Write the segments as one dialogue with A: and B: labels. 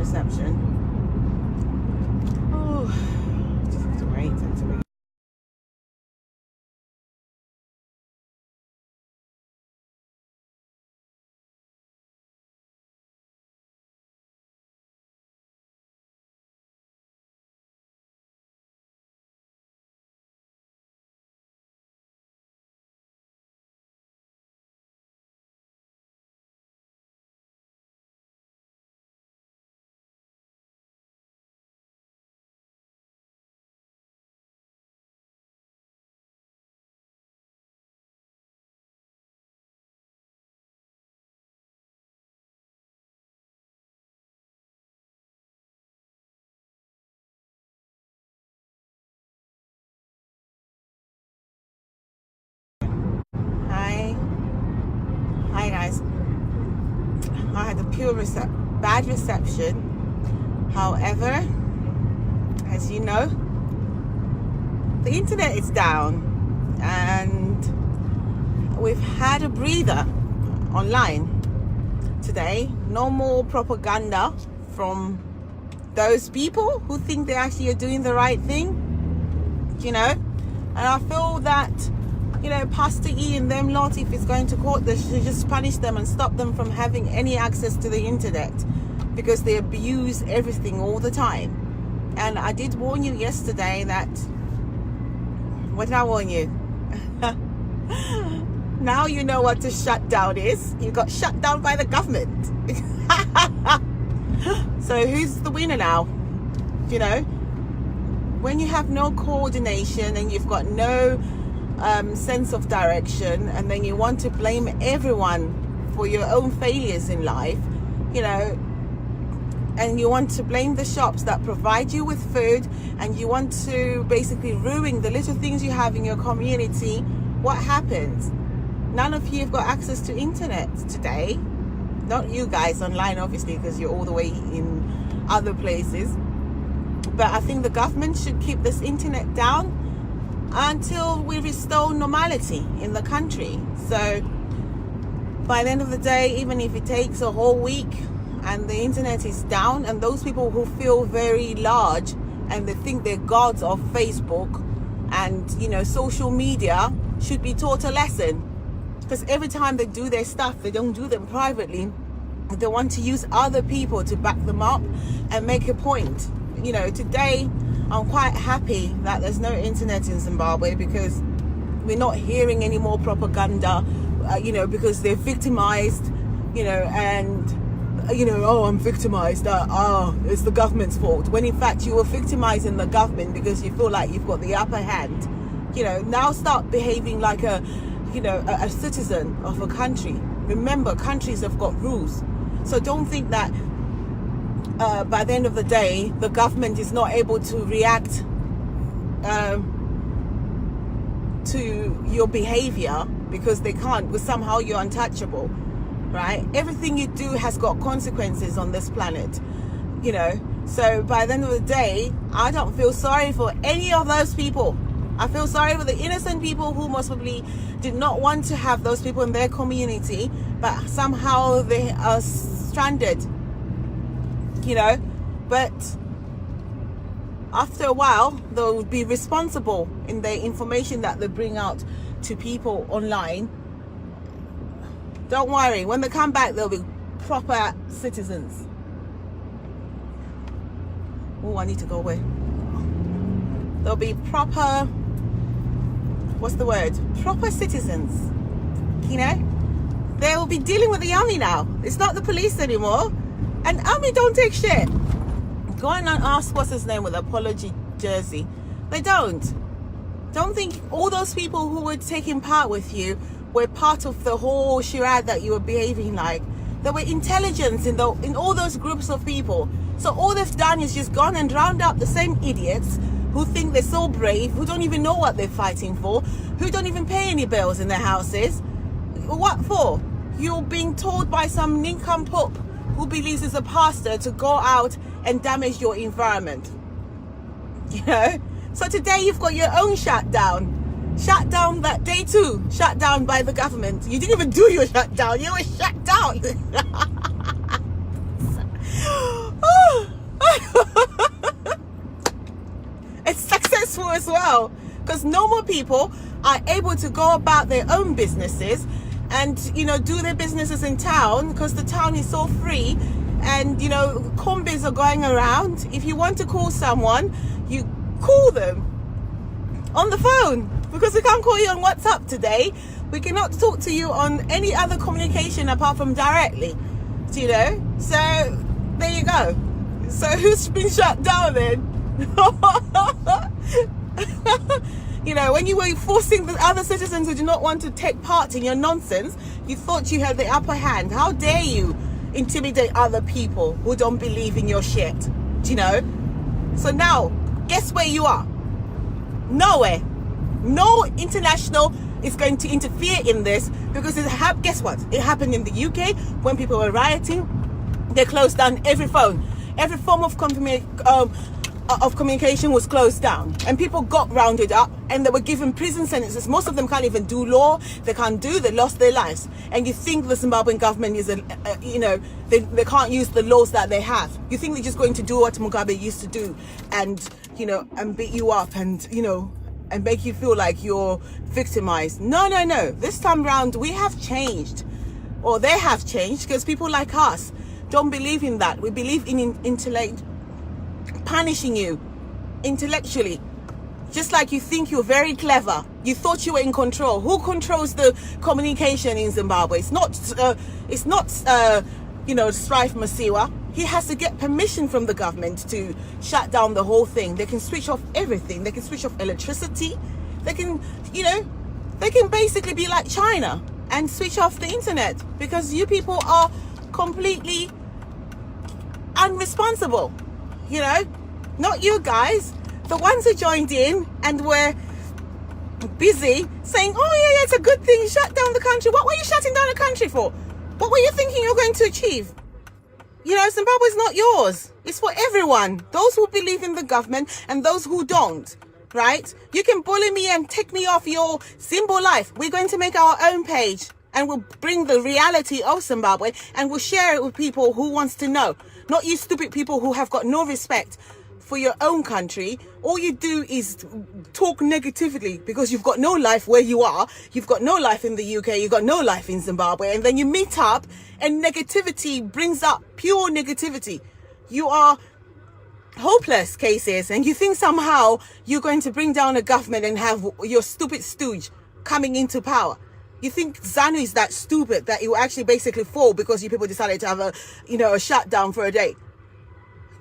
A: reception. Oh, just have to wait until we. Hi guys. I had a bad reception. However, as you know, the internet is down and we've had a breather online today. No more propaganda from those people who think they actually are doing the right thing, and I feel that Pastor E and them lot, if it's going to court, they should just punish them and stop them from having any access to the internet, because they abuse everything all the time. And I did warn you yesterday that, what did I warn you? Now you know what a shutdown is. You got shut down by the government. So who's the winner now? When you have no coordination and you've got no sense of direction, and then you want to blame everyone for your own failures in life, and you want to blame the shops that provide you with food, and you want to basically ruin the little things you have in your community, what happens? None of you have got access to internet today. Not you guys online, obviously, because you're all the way in other places. But I think the government should keep this internet down until we restore normality in the country. So by the end of the day, even if it takes a whole week and the internet is down, and those people who feel very large and they think they're gods of Facebook and social media should be taught a lesson, because every time they do their stuff, they don't do them privately. They want to use other people to back them up and make a point. Today I'm quite happy that there's no internet in Zimbabwe, because we're not hearing any more propaganda, because they're victimized, oh, I'm victimized, it's the government's fault, when in fact you were victimizing the government because you feel like you've got the upper hand. Now start behaving like a citizen of a country. Remember, countries have got rules. So don't think that by the end of the day, the government is not able to react to your behavior because they can't, because somehow you're untouchable, right? Everything you do has got consequences on this planet, So by the end of the day, I don't feel sorry for any of those people. I feel sorry for the innocent people who most probably did not want to have those people in their community, but somehow they are stranded, but after a while they'll be responsible in the information that they bring out to people online. Don't worry, when they come back they'll be proper citizens. Oh, I need to go away. They'll be proper, proper citizens. They will be dealing with the army now. It's not the police anymore. And army don't take shit. Go on and ask what's his name with apology jersey. They don't. Don't think all those people who were taking part with you were part of the whole charade that you were behaving like. There were intelligence in all those groups of people. So all they've done is just gone and round up the same idiots who think they're so brave, who don't even know what they're fighting for, who don't even pay any bills in their houses. What for? You're being told by some nincompoop who believes he's a pastor to go out and damage your environment. So today you've got your own shutdown. Shutdown that day too. Shut down by the government. You didn't even do your shutdown. You were shut down. It's successful as well, because normal people are able to go about their own businesses and, you know, do their businesses in town, because the town is so free. And, you know, combis are going around. If you want to call someone, you call them on the phone, because we can't call you on WhatsApp today. We cannot talk to you on any other communication apart from directly, you know. So there you go. So who's been shut down then? You know, when you were forcing the other citizens who do not want to take part in your nonsense, you thought you had the upper hand. How dare you intimidate other people who don't believe in your shit, do you know? So now, guess where you are? Nowhere. No international is going to interfere in this, because guess what? It happened in the UK when people were rioting. They closed down every phone. Every form of communication was closed down, and people got rounded up and they were given prison sentences. Most of them can't even do law. They lost their lives. And you think the Zimbabwean government is you know, they can't use the laws that they have. You think they're just going to do what Mugabe used to do, and, you know, and beat you up, and, you know, and make you feel like you're victimized. No. This time round, we have changed, or they have changed, because people like us don't believe in that. We believe in intellect, punishing you intellectually. Just like you think you're very clever, you thought you were in control. Who controls the communication in Zimbabwe? It's not you know, Strife Masiwa. He has to get permission from the government to shut down the whole thing. They can switch off everything. They can switch off electricity. They can, you know, they can basically be like China and switch off the internet, because you people are completely unresponsible. You know, not you guys, the ones who joined in and were busy saying, oh yeah, it's a good thing, shut down the country. What were you shutting down the country for? What were you thinking you were going to achieve? You know, Zimbabwe's not yours. It's for everyone. Those who believe in the government and those who don't, right? You can bully me and take me off your Zimbo life. We're going to make our own page, and we'll bring the reality of Zimbabwe, and we'll share it with people who wants to know. Not you stupid people who have got no respect for your own country. All you do is talk negatively, because you've got no life where you are. You've got no life in the UK. You've got no life in Zimbabwe. And then you meet up and negativity brings up pure negativity. You are hopeless cases, and you think somehow you're going to bring down a government and have your stupid stooge coming into power. You think ZANU is that stupid that it will actually basically fall because you people decided to have a, you know, a shutdown for a day.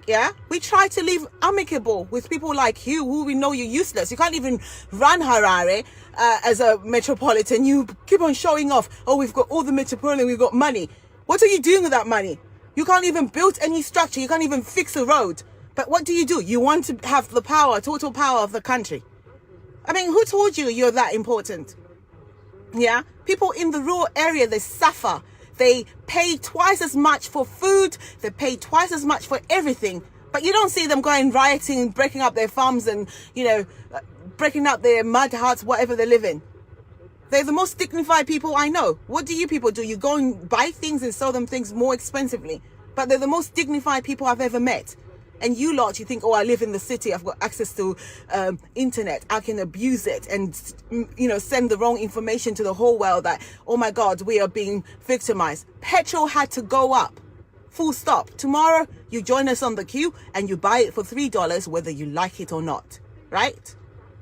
A: Yeah, we try to live amicable with people like you, who we know you're useless. You can't even run Harare as a metropolitan. You keep on showing off. Oh, we've got all the metropolitan, we've got money. What are you doing with that money? You can't even build any structure. You can't even fix a road. But what do? You want to have the power, total power of the country. I mean, who told you you're that important? Yeah, people in the rural area, they suffer. They pay twice as much for food. They pay twice as much for everything. But you don't see them going rioting, breaking up their farms and, you know, breaking up their mud huts, whatever they live in. They're the most dignified people I know. What do you people do? You go and buy things and sell them things more expensively. But they're the most dignified people I've ever met. And you lot, you think, oh, I live in the city, I've got access to internet, I can abuse it and, you know, send the wrong information to the whole world that, oh my God, we are being victimized. Petrol had to go up, full stop. Tomorrow, you join us on the queue and you buy it for $3, whether you like it or not, right?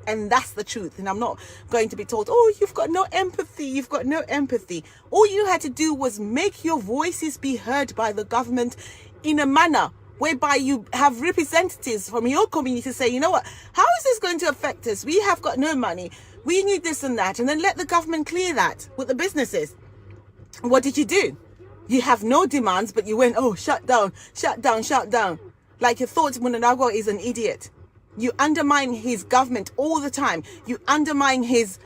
A: And that's the truth. And I'm not going to be told, oh, you've got no empathy, you've got no empathy. All you had to do was make your voices be heard by the government in a manner whereby you have representatives from your community say, you know what, how is this going to affect us? We have got no money. We need this and that. And then let the government clear that with the businesses. What did you do? You have no demands, but you went, oh, shut down, shut down, shut down. Like you thought Mnangagwa is an idiot. You undermine his government all the time. You undermine his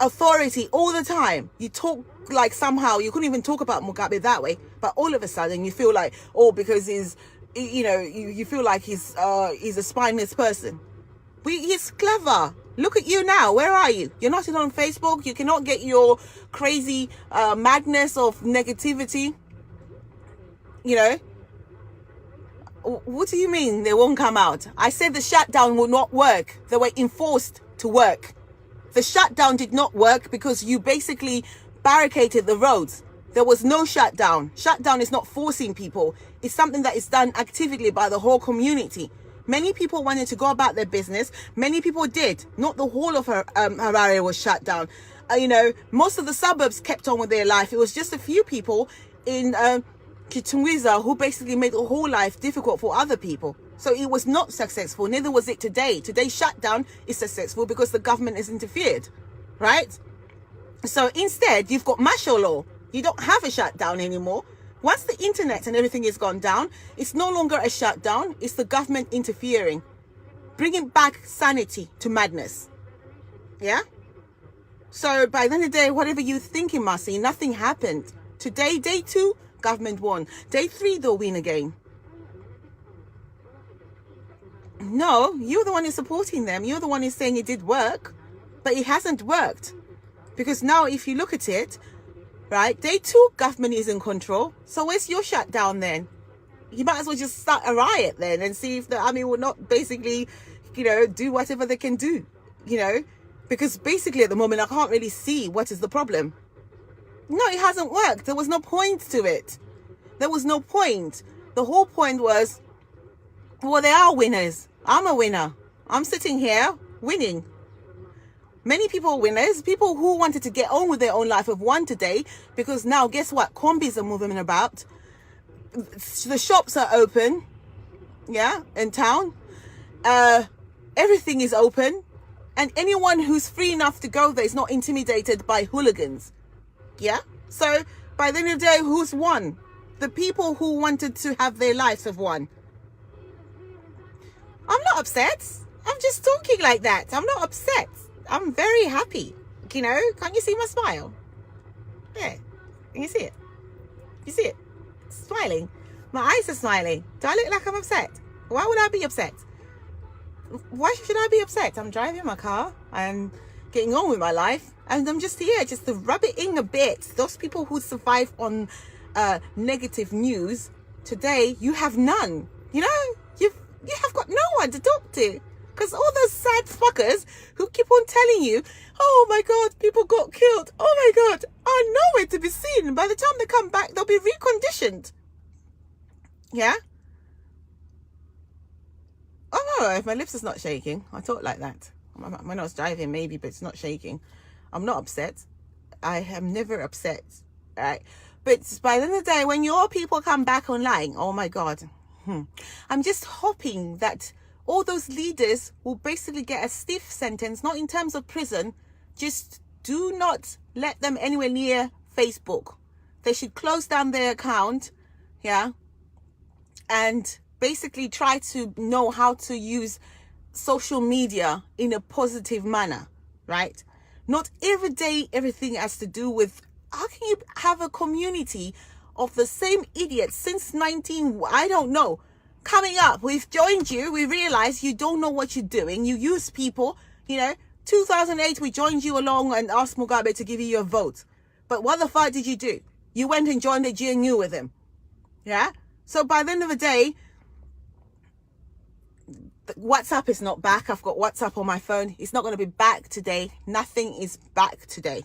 A: authority all the time. You talk like somehow, you couldn't even talk about Mugabe that way. But all of a sudden you feel like, oh, because he's, you know, you feel like he's a spineless person. He's clever. Look at you now. Where are you? You're not on Facebook. You cannot get your crazy madness of negativity. You know, What do you mean they won't come out? I said the shutdown will not work. They were enforced to work. The shutdown did not work because you basically barricaded the roads. There was no shutdown. Shutdown is not forcing people. It's something that is done actively by the whole community. Many people wanted to go about their business. Many people did. Not the whole of Harare was shut down. Most of the suburbs kept on with their life. It was just a few people in Kitungwiza who basically made the whole life difficult for other people. So it was not successful. Neither was it today. Today's shutdown is successful because the government has interfered, right? So instead, you've got martial law. You don't have a shutdown anymore. Once the internet and everything has gone down, it's no longer a shutdown. It's the government interfering, bringing back sanity to madness. Yeah? So by the end of the day, whatever you think it must see, nothing happened. Today, day 2, government won. Day 3, they'll win again. No, you're the one who's supporting them. You're the one who's saying it did work, but it hasn't worked. Because now if you look at it, right, day 2, government is in control. So where's your shutdown then? You might as well just start a riot then and see if the army will not basically, do whatever they can do, because basically at the moment I can't really see what is the problem. No, it hasn't worked. There was no point to it. There was no point. The whole point was, well, they are winners. I'm a winner. I'm sitting here winning. Many people are winners. People who wanted to get on with their own life have won today, because now guess what? Combis are moving about. The shops are open. Yeah, in town. Everything is open. And anyone who's free enough to go there is not intimidated by hooligans. Yeah? So by the end of the day, who's won? The people who wanted to have their lives have won. I'm not upset. I'm just talking like that. I'm not upset. I'm very happy. Can't you see my smile? Yeah. Can you see it? You see it? Smiling. My eyes are smiling. Do I look like I'm upset? Why would I be upset? Why should I be upset? I'm driving my car. I'm getting on with my life. And I'm just here just to rub it in a bit. Those people who survive on negative news, today, you have none. You have got no one to talk to. Because all those sad fuckers who keep on telling you, oh my God, people got killed. Oh my God, are nowhere to be seen. By the time they come back, they'll be reconditioned. Yeah? Oh no, if my lips is not shaking, I talk like that. When I was driving, maybe, but it's not shaking. I'm not upset. I am never upset. Right? But by the end of the day, when your people come back online, oh my God, I'm just hoping that all those leaders will basically get a stiff sentence, not in terms of prison. Just do not let them anywhere near Facebook. They should close down their account, yeah, and basically try to know how to use social media in a positive manner, right? Not every day everything has to do with, how can you have a community of the same idiots since I don't know, coming up? We've joined you. We realize you don't know what you're doing. You use people, 2008, we joined you along and asked Mugabe to give you your vote. But what the fuck did you do? You went and joined the GNU with him. Yeah? So by the end of the day, WhatsApp is not back. I've got WhatsApp on my phone. It's not going to be back today. Nothing is back today.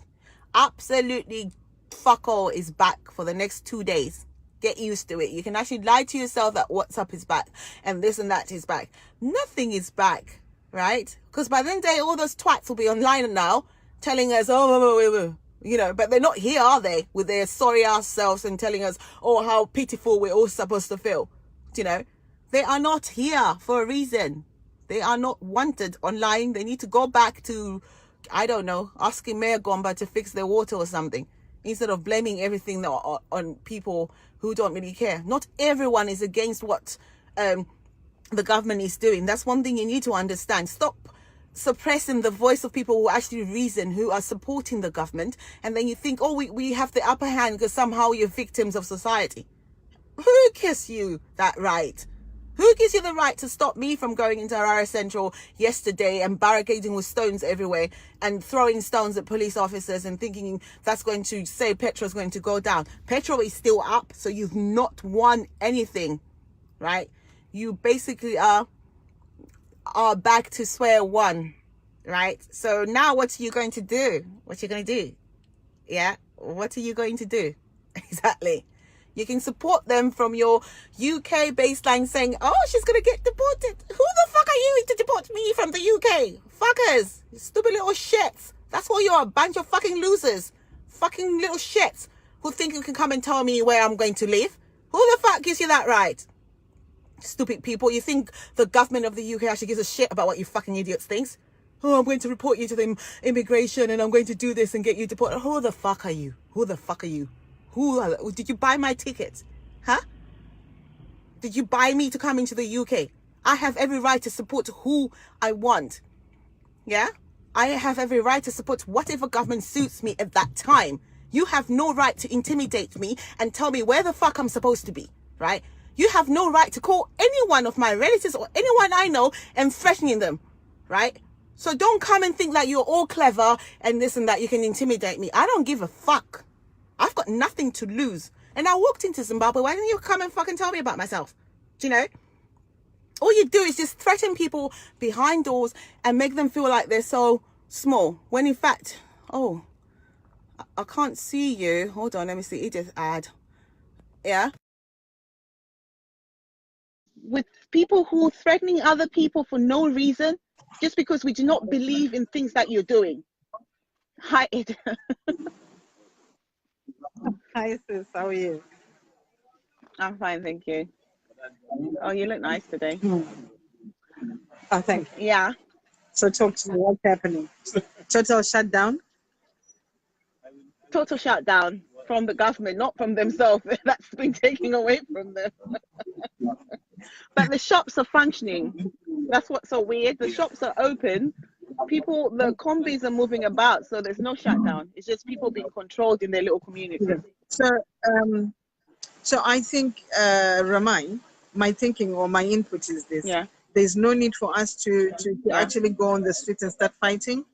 A: Absolutely fuck all is back for the next 2 days. Get used to it. You can actually lie to yourself that WhatsApp is back and this and that is back. Nothing is back, right? Because by the end of the day, all those twats will be online now telling us, but they're not here, are they? With their sorry ass selves and telling us, oh, how pitiful we're all supposed to feel. They are not here for a reason. They are not wanted online. They need to go back to, I don't know, asking Mayor Gomba to fix their water or something, instead of blaming everything on people who don't really care. Not everyone is against what the government is doing. That's one thing you need to understand. Stop suppressing the voice of people who actually reason, who are supporting the government, and then you think, oh, we have the upper hand because somehow you're victims of society. Who gives you that right? Who gives you the right to stop me from going into Harare Central yesterday and barricading with stones everywhere and throwing stones at police officers and thinking that's going to say petrol is going to go down? Petrol is still up, so you've not won anything, right? you basically are back to square one, right? So now what are you going to do? What are you going to do? Yeah, what are you going to do? Exactly. You can support them from your UK baseline saying, oh, she's going to get deported. Who the fuck are you to deport me from the UK? Fuckers. Stupid little shits. That's what you are, a bunch of fucking losers. Fucking little shits who think you can come and tell me where I'm going to live. Who the fuck gives you that right? Stupid people. You think the government of the UK actually gives a shit about what you fucking idiots think? Oh, I'm going to report you to the immigration and I'm going to do this and get you deported. Who the fuck are you? Who the fuck are you? Did you buy my ticket? Huh? Did you buy me to come into the UK? I have every right to support who I want. Yeah? I have every right to support whatever government suits me at that time. You have no right to intimidate me and tell me where the fuck I'm supposed to be, right? You have no right to call any one of my relatives or anyone I know and threatening them, right? So don't come and think like you're all clever and this and that. You can intimidate me. I don't give a fuck. I've got nothing to lose. And I walked into Zimbabwe. Why didn't you come and fucking tell me about myself? Do you know? All you do is just threaten people behind doors and make them feel like they're so small. When in fact, oh, I can't see you. Hold on, let me see. Edith ad. Yeah. With people who are threatening other people for no reason, just because we do not believe in things that you're doing. Hi, Edith.
B: Hi, sis. How are you?
A: I'm fine, thank you. Oh, you look nice today.
B: Oh, thank you.
A: Yeah.
B: So talk to me. What's happening? Total shutdown?
A: Total shutdown from the government, not from themselves. That's been taken away from them. But the shops are functioning. That's what's so weird. The shops are open. People, the combis are moving about, so there's no shutdown. It's just people being controlled in their little communities.
B: So I think, Ruramai, my thinking or my input is this.
A: Yeah.
B: There's no need for us to actually go on the streets and start fighting.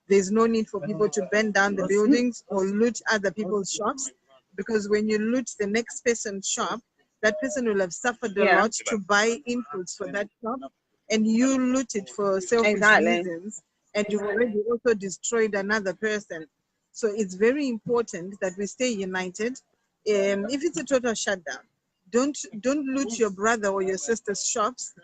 B: There's no need for people to burn down the buildings or loot other people's shops, because when you loot the next person's shop, that person will have suffered a lot to buy inputs for that shop, and you loot it for selfish reasons, and you've already also destroyed another person. So it's very important that we stay united. If it's a total shutdown, don't loot your brother or your sister's shops,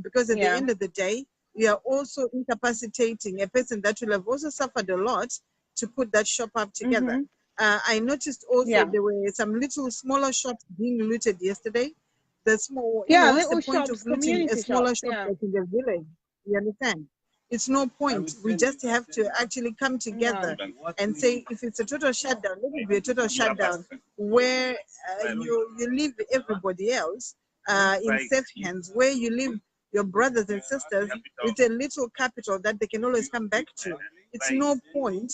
B: because at the end of the day, we are also incapacitating a person that will have also suffered a lot to put that shop up together. I noticed also there were some little smaller shops being looted yesterday. The small, what's the point of looting a smaller shop like in the village? You understand? It's no point. We just have to actually come together and say, if it's a total shutdown, let it be a total shutdown where you leave everybody else in safe hands, where you leave your brothers and sisters with a little capital that they can always come back to. It's no point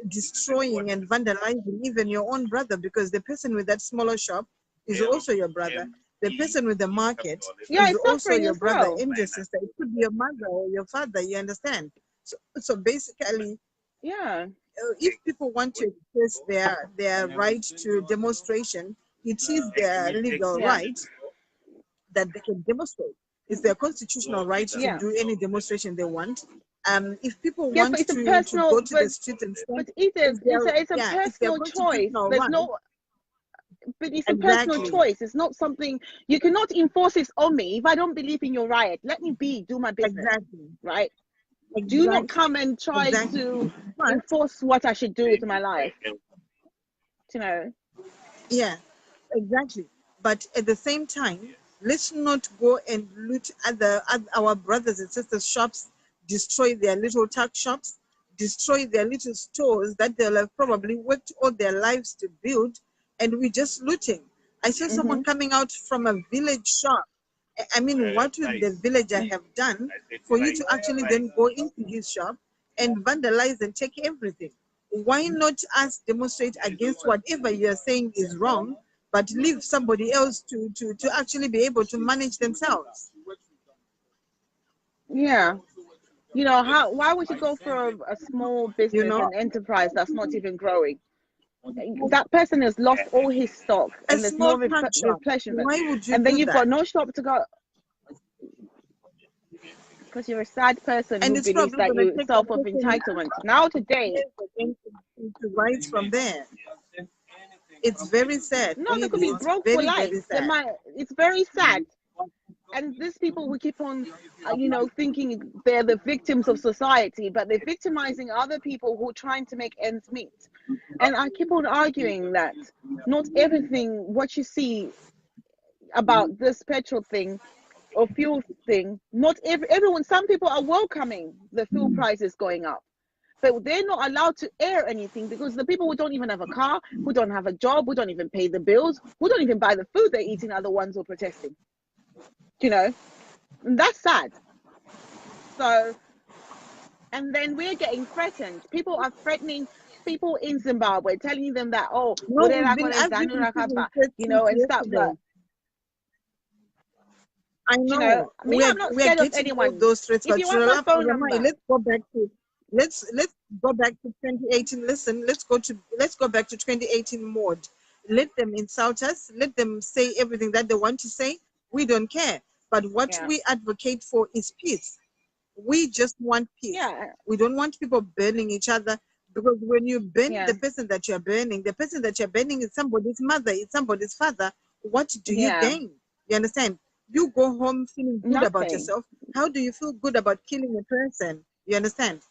B: destroying and vandalizing even your own brother, because the person with that smaller shop is also your brother. The person with the market is also your brother and your sister. It could be your mother or your father, you understand? So basically, if people want to express their right to demonstration, it is their legal right that they can demonstrate. It's their constitutional right to do any demonstration they want. If people want to go to the street and stand,
A: it's a personal choice. There's no, but it's a personal choice. It's not something you cannot enforce it on me. If I don't believe in your riot, let me do my business. Right? Do not come and try to enforce what I should do with my life. You know?
B: Yeah, exactly. But at the same time, let's not go and loot our brothers and sisters' shops, destroy their little tuck shops, destroy their little stores that they'll have probably worked all their lives to build, and we're just looting. I saw someone coming out from a village shop. I mean, what would the villager have done for you to actually then go into his shop and vandalize and take everything? Why not us demonstrate against whatever you're saying is wrong, but leave somebody else to actually be able to manage themselves?
A: Yeah. Why would you go for a small business, an enterprise that's not even growing?
C: that person has lost all his stock,
B: A
C: and there's no
B: small pawn shop.
C: replenishment.
B: Why would you
C: And then
B: do
C: you've
B: that?
C: got no shop to go, because you're a sad person
B: And
C: who
B: it's
C: believes
B: probably
C: that
B: going to
C: you
B: take
C: self
B: the
C: of
B: person
C: entitlement. Now today,
B: to rise from there. It's very sad.
C: no, they
B: Really,
C: could be
B: it's
C: broke for
B: very,
C: life.
B: very
C: They
B: sad.
C: might. It's very sad. And these people who keep on, thinking they're the victims of society, but they're victimizing other people who are trying to make ends meet. And I keep on arguing that not everything what you see about this petrol thing or fuel thing, not everyone. Some people are welcoming the fuel prices going up, but they're not allowed to air anything because the people who don't even have a car, who don't have a job, who don't even pay the bills, who don't even buy the food they're eating, are the ones who are protesting. And that's sad. So, and then we're getting threatened. People are threatening people in Zimbabwe, telling them that, oh,
B: No, we've been
C: and
B: arguing since
C: stuff
B: yesterday.
C: like,
B: I know.
C: me, I'm not
B: We're
C: scared of
B: getting all
C: anyone.
B: those threats,
C: If
B: but
C: you want my phone number,
B: let's go back to let's go back to 2018. Listen, let's go back to 2018 mode. Let them insult us. Let them say everything that they want to say. We don't care. But what we advocate for is peace. We just want peace.
C: Yeah.
B: We don't want people burning each other, because when you burn
C: Yeah.
B: the person that you're burning, the person that you're burning is somebody's mother, it's somebody's father. What do you gain? You understand? You go home feeling good about
C: Nothing.
B: yourself. How do you feel good about killing a person? You understand?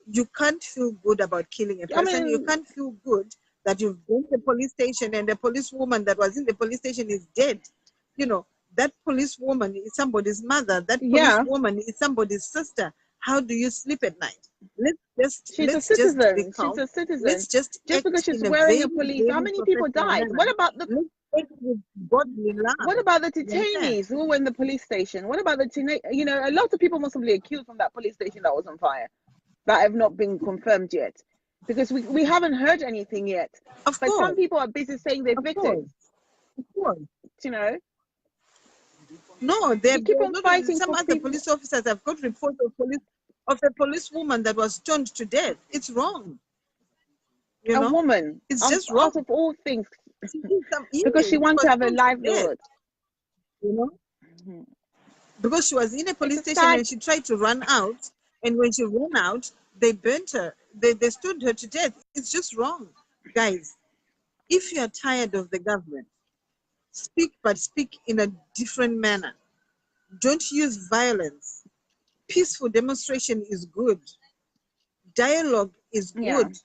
B: You can't feel good about killing a person. You can't feel good that you've been to the police station and the policewoman that was in the police station is dead. That policewoman is somebody's mother. That policewoman is somebody's sister. How do you sleep at night?
C: She's a
B: Just be
C: citizen.
B: calm.
C: She's a citizen.
B: Let's just
C: because she's
B: in a
C: wearing
B: very,
C: a police. How
B: very
C: many people
B: professional
C: died?
B: manner.
C: What about the
B: Let's act with godly love.
C: What about the
B: You understand?
C: detainees who were in the police station? What about the a lot of people must be accused from that police station that was on fire, that have not been confirmed yet, because we haven't heard anything yet.
B: Of
C: But
B: course.
C: some people are busy saying they're victims.
B: Of course. No,
C: they keep on fighting.
B: Some other police officers have got reports of a policewoman that was stoned to death. It's wrong.
C: A woman.
B: It's just wrong.
C: Out of all things, because she wants to have a livelihood.
B: Because she was in a police station and she tried to run out, and when she ran out, they burnt her. They stoned her to death. It's just wrong, guys. If you are tired of the government, speak in a different manner. Don't use violence. Peaceful demonstration is good. Dialogue is good.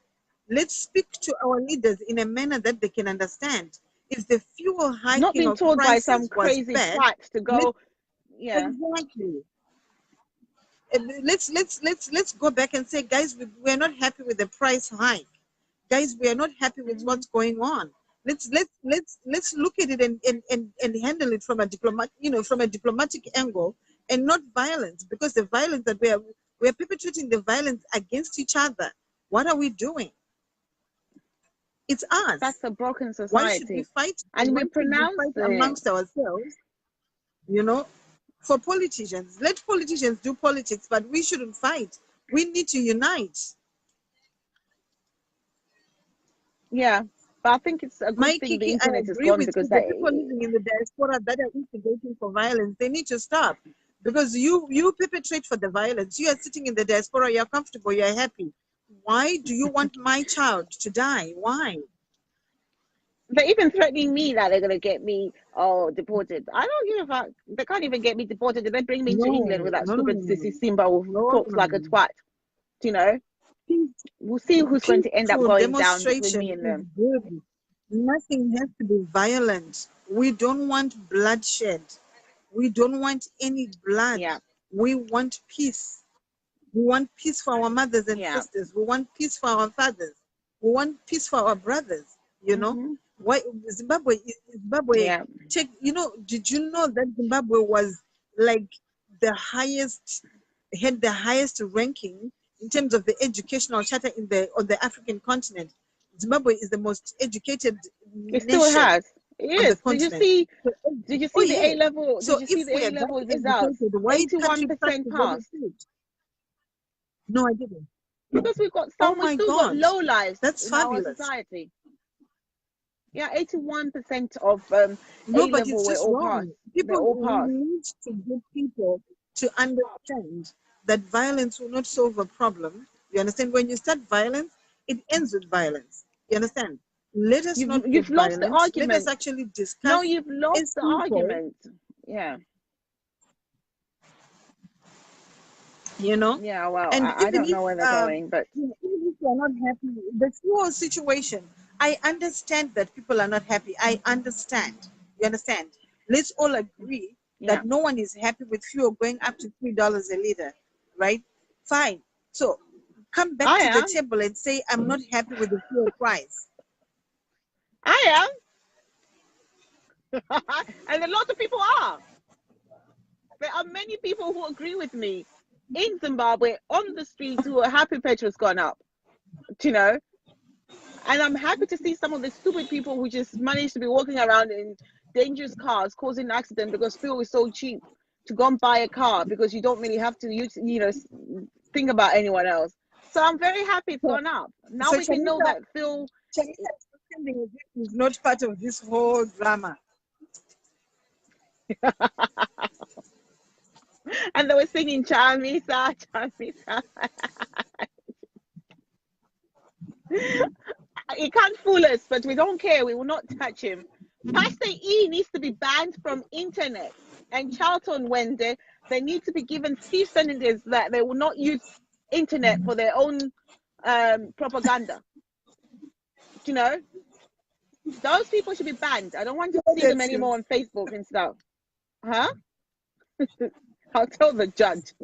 B: Let's speak to our leaders in a manner that they can understand. If the fuel hiking
C: not being told by some crazy twats to go.
B: Exactly. Let's go back and say, guys, we're not happy with the price hike. Guys, we are not happy with what's going on. Let's look at it and handle it from a diplomatic angle, and not violence, because the violence that we are perpetrating the violence against each other. What are we doing? It's us.
C: That's a broken society.
B: Why should we fight?
C: And we pronounce
B: it amongst ourselves, for politicians. Let politicians do politics, but we shouldn't fight. We need to unite.
C: Yeah, but I think it's a good thing the internet is gone, because
B: the people living in the diaspora that are instigating for violence, they need to stop. Because you perpetrate for the violence. You are sitting in the diaspora, you're comfortable, you're happy. Why do you want my child to die? Why?
C: They're even threatening me that they're going to get me deported. I don't give a fuck. They can't even get me deported. They bring me to England with that stupid sissy Simba who talks like a twat. We'll see who's going to end up going down between me and them.
B: Good. Nothing has to be violent. We don't want bloodshed. We don't want any blood.
C: Yeah.
B: We want peace. We want peace for our mothers and sisters. We want peace for our fathers. We want peace for our brothers. Why Zimbabwe? Check. Did you know that Zimbabwe was like had the highest ranking in terms of the educational charter on the African continent? Zimbabwe is the most educated nation.
C: It still has. It is. Did you see the A level?
B: So
C: did you see the A level results? 81% pass.
B: No, I didn't.
C: Because we've got some, we still got low lives.
B: That's
C: in
B: fabulous.
C: Our society. Yeah, 81% of
B: No,
C: A
B: but it's
C: level were
B: just
C: all
B: wrong.
C: passed. They
B: People,
C: all
B: we
C: passed.
B: need to get people to understand that violence will not solve a problem. You understand? When you start violence, it ends with violence. You understand? Let us not get
C: You've lost the
B: violent. Let us
C: argument.
B: actually
C: No,
B: discuss
C: you've lost
B: as
C: the
B: people,
C: argument. Yeah.
B: you know.
C: Yeah, well,
B: And
C: I don't know where they're going, but
B: even if you're not happy, the whole situation, I understand that people are not happy. I understand. You understand? Let's all agree
C: yeah.
B: that no one is happy with fuel going up to $3 a liter, right? Fine. So come back
C: I
B: to the
C: am.
B: table and say, I'm not happy with the fuel price.
C: I am. And a lot of people are. There are many people who agree with me in Zimbabwe on the streets who are happy petrol's gone up, you know. And I'm happy to see some of the stupid people who just manage to be walking around in dangerous cars causing an accident because fuel is so cheap to go and buy a car because you don't really have to use, think about anyone else. So I'm very happy it's
B: So,
C: gone up. Now
B: so
C: we can know that fuel.
B: Chanita is not part of this whole drama.
C: And they were singing Chamisa, Chamisa. He can't fool us, but we don't care. We will not touch him. Pastor E needs to be banned from internet. And Charlton Wende, they need to be given cease sentences that they will not use internet for their own propaganda. You know, those people should be banned. I don't want to see them anymore on Facebook and stuff. Huh? I'll tell the judge.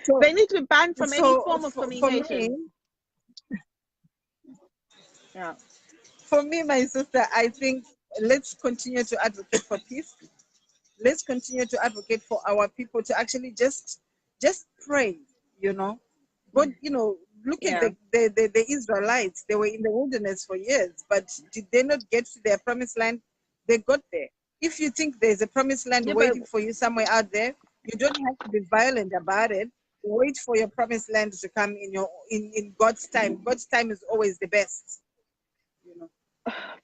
C: So, they need to be banned from any form of communication. Yeah.
B: For me, my sister, I think let's continue to advocate for peace. Let's continue to advocate for our people to actually just pray, But, look at the Israelites. They were in the wilderness for years, but did they not get to their promised land? They got there. If you think there's a promised land waiting for you somewhere out there, you don't have to be violent about it. Wait for your promised land to come in God's time. God's time is always the best.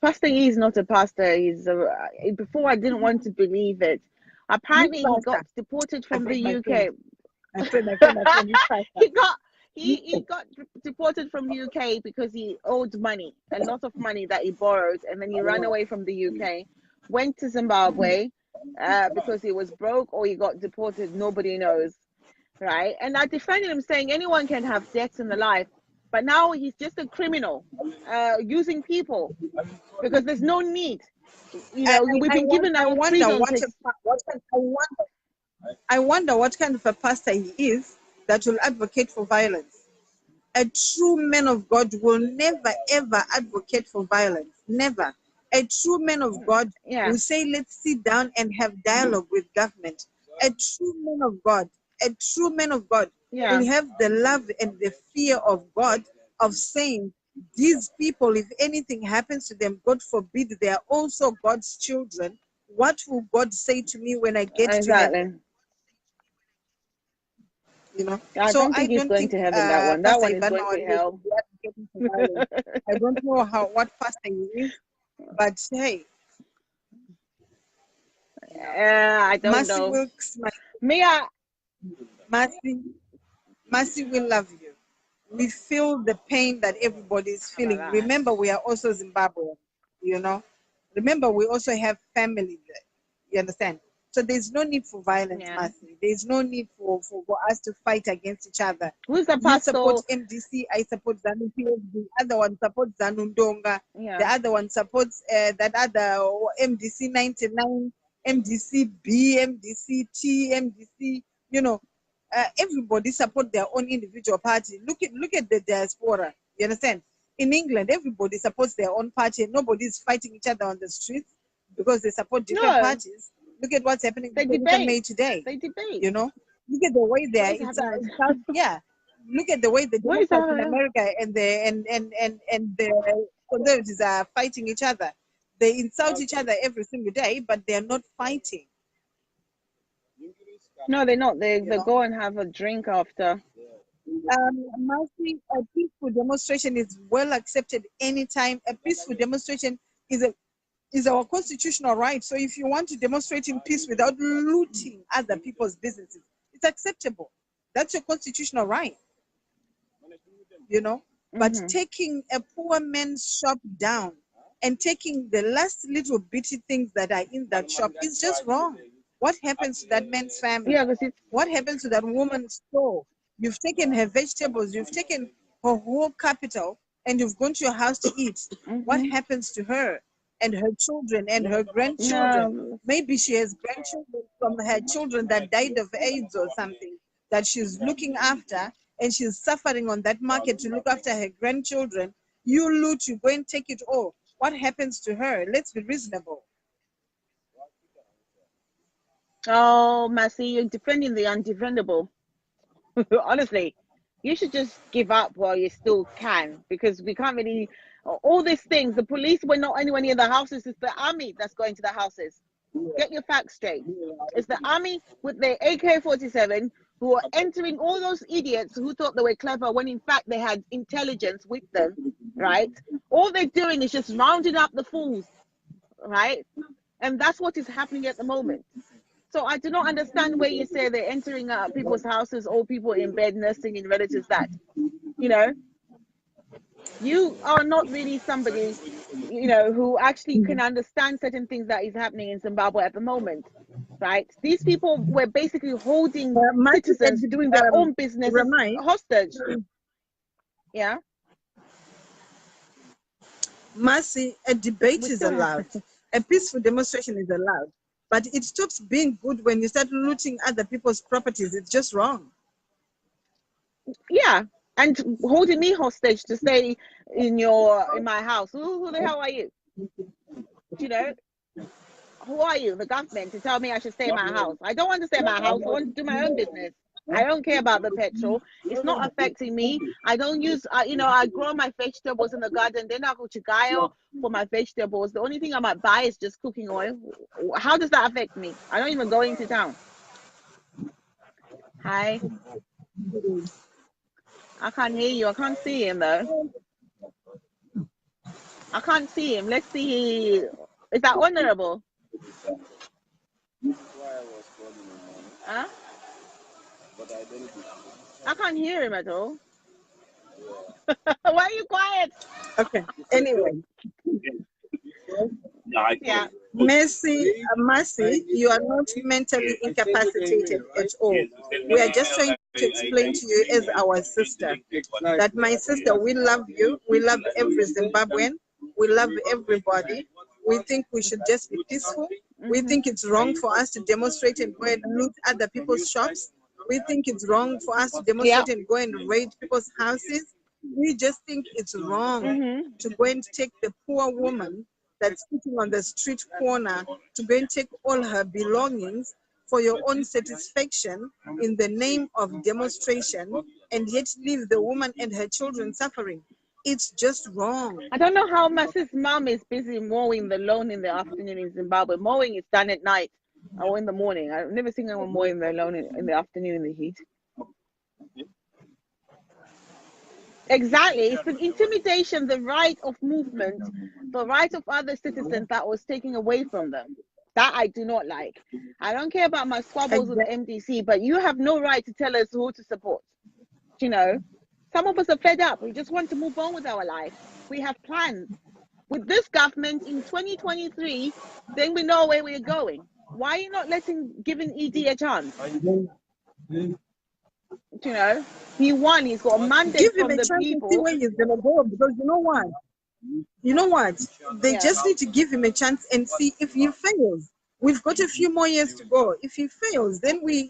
C: Pastor E is not a pastor. He's before I didn't want to believe it. Apparently, he got deported from the UK. He got deported from the UK because he owed money, a lot of money that he borrowed, and then he ran away from the UK, went to Zimbabwe because he was broke, or he got deported. Nobody knows, right? And I defended him, saying anyone can have debts in the life, but now he's just a criminal using people because there's no need. We've been given our freedom.
B: I wonder what kind of a pastor he is that will advocate for violence. A true man of God will never ever advocate for violence. Never. A true man of God will say, let's sit down and have dialogue with government. A true man of God will have the love and the fear of God, of saying, these people, if anything happens to them, God forbid, they are also God's children. What will God say to me when I get to heaven?
C: I don't think he's going to heaven. That one is going to hell.
B: I don't know what pastor he is, but hey,
C: I don't know.
B: Wilkes, Mercy will love you. We feel the pain that everybody is feeling. Remember, we are also Zimbabwean, Remember, we also have family there. You understand? So there's no need for violence, Mercy. There's no need for us to fight against each other.
C: Who's the pastor?
B: You support MDC, I support ZANU. The other one supports ZANU Ndonga. The other one supports that other MDC 99, MDC B, MDC T, MDC, everybody support their own individual party. Look at the diaspora. You understand? In England, everybody supports their own party, and nobody is fighting each other on the streets because they support different parties. Look at what's happening in May today.
C: They debate.
B: Look at the way they are. Look at the way the Democrats in America and the conservatives are fighting each other. They insult each other every single day, but they're not fighting.
C: No, they're not. They go and have a drink after.
B: Mercy, a peaceful demonstration is well accepted anytime. A peaceful demonstration is our constitutional right. So if you want to demonstrate in peace without looting other people's businesses, it's acceptable. That's your constitutional right, you know. But taking a poor man's shop down and taking the last little bitty things that are in that shop is just wrong. What happens to that man's family?
C: Yeah, because
B: What happens to that woman's store? You've taken her vegetables, you've taken her whole capital, and you've gone to your house to eat. What happens to her and her children and her grandchildren?
C: No.
B: Maybe she has grandchildren from her children that died of AIDS or something that she's looking after, and she's suffering on that market to look after her grandchildren. You loot, you go and take it all. What happens to her? Let's be reasonable.
C: Oh, Mercy, you're defending the undefendable. Honestly, you should just give up while you still can, because we can't really. All these things, the police were not anywhere near the houses. It's the army that's going to the houses. Get your facts straight. It's the army with their AK-47 who are entering all those idiots who thought they were clever when in fact they had intelligence with them, right? All they're doing is just rounding up the fools, right? And that's what is happening at the moment. So I do not understand where you say they're entering people's houses, all people in bed nursing in relatives that, you know, you are not really somebody, you know, who actually can understand certain things that is happening in Zimbabwe at the moment, right? These people were basically holding citizens doing their own business hostage. Yeah.
B: Mercy, a debate is allowed. A peaceful demonstration is allowed. But it stops being good when you start looting other people's properties. It's just wrong.
C: Yeah, and holding me hostage to stay in my house. Who the hell are you? You know, who are you? The government to tell me I should stay in my house? I don't want to stay in my house. I want to do my own business. I don't care about the petrol. It's not affecting me. I don't use, you know, I grow my vegetables in the garden. Then I go to Gaio for my vegetables. The only thing I might buy is just cooking oil. How does that affect me? I don't even go into town. Hi. I can't hear you. I can't see him though. I can't see him. Let's see. Is that honorable? Huh? I can't hear him at all. Why are you quiet?
B: Okay. Anyway.
C: Yeah.
B: Mercy, you are not mentally incapacitated at all. We are just trying to explain to you as our sister that, my sister, we love you. We love every Zimbabwean. We love everybody. We think we should just be peaceful. We think it's wrong for us to demonstrate and go and loot other people's shops. We think it's wrong for us to demonstrate and go and raid people's houses. We just think it's wrong to go and take the poor woman that's sitting on the street corner, to go and take all her belongings for your own satisfaction in the name of demonstration, and yet leave the woman and her children suffering. It's just wrong.
C: I don't know how Mercy's mom is busy mowing the lawn in the afternoon in Zimbabwe. Mowing is done at night or in the morning. I've never seen anyone mowing the lawn in the afternoon in the heat. Exactly. It's the intimidation, the right of movement, the right of other citizens that was taken away from them. That I do not like. I don't care about my squabbles with the MDC, but you have no right to tell us who to support. You know, some of us are fed up. We just want to move on with our life. We have plans. With this government in 2023, then we know where we're going. Why are you not giving ED a chance? You know, he won. He's got a mandate from the people.
B: Give him a chance to see where he's gonna go, because you know what? You know what? They just need to give him a chance and see if he fails. We've got a few more years to go. If he fails, then we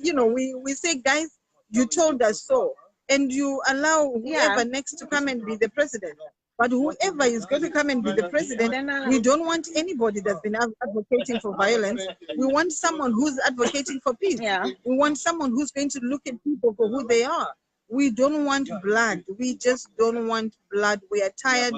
B: say, guys, you told us so, and you allow whoever next to come and be the president. But whoever is going to come and be the president, we don't want anybody that's been advocating for violence. We want someone who's advocating for peace. We want someone who's going to look at people for who they are. We don't want blood. We just don't want blood. We are tired.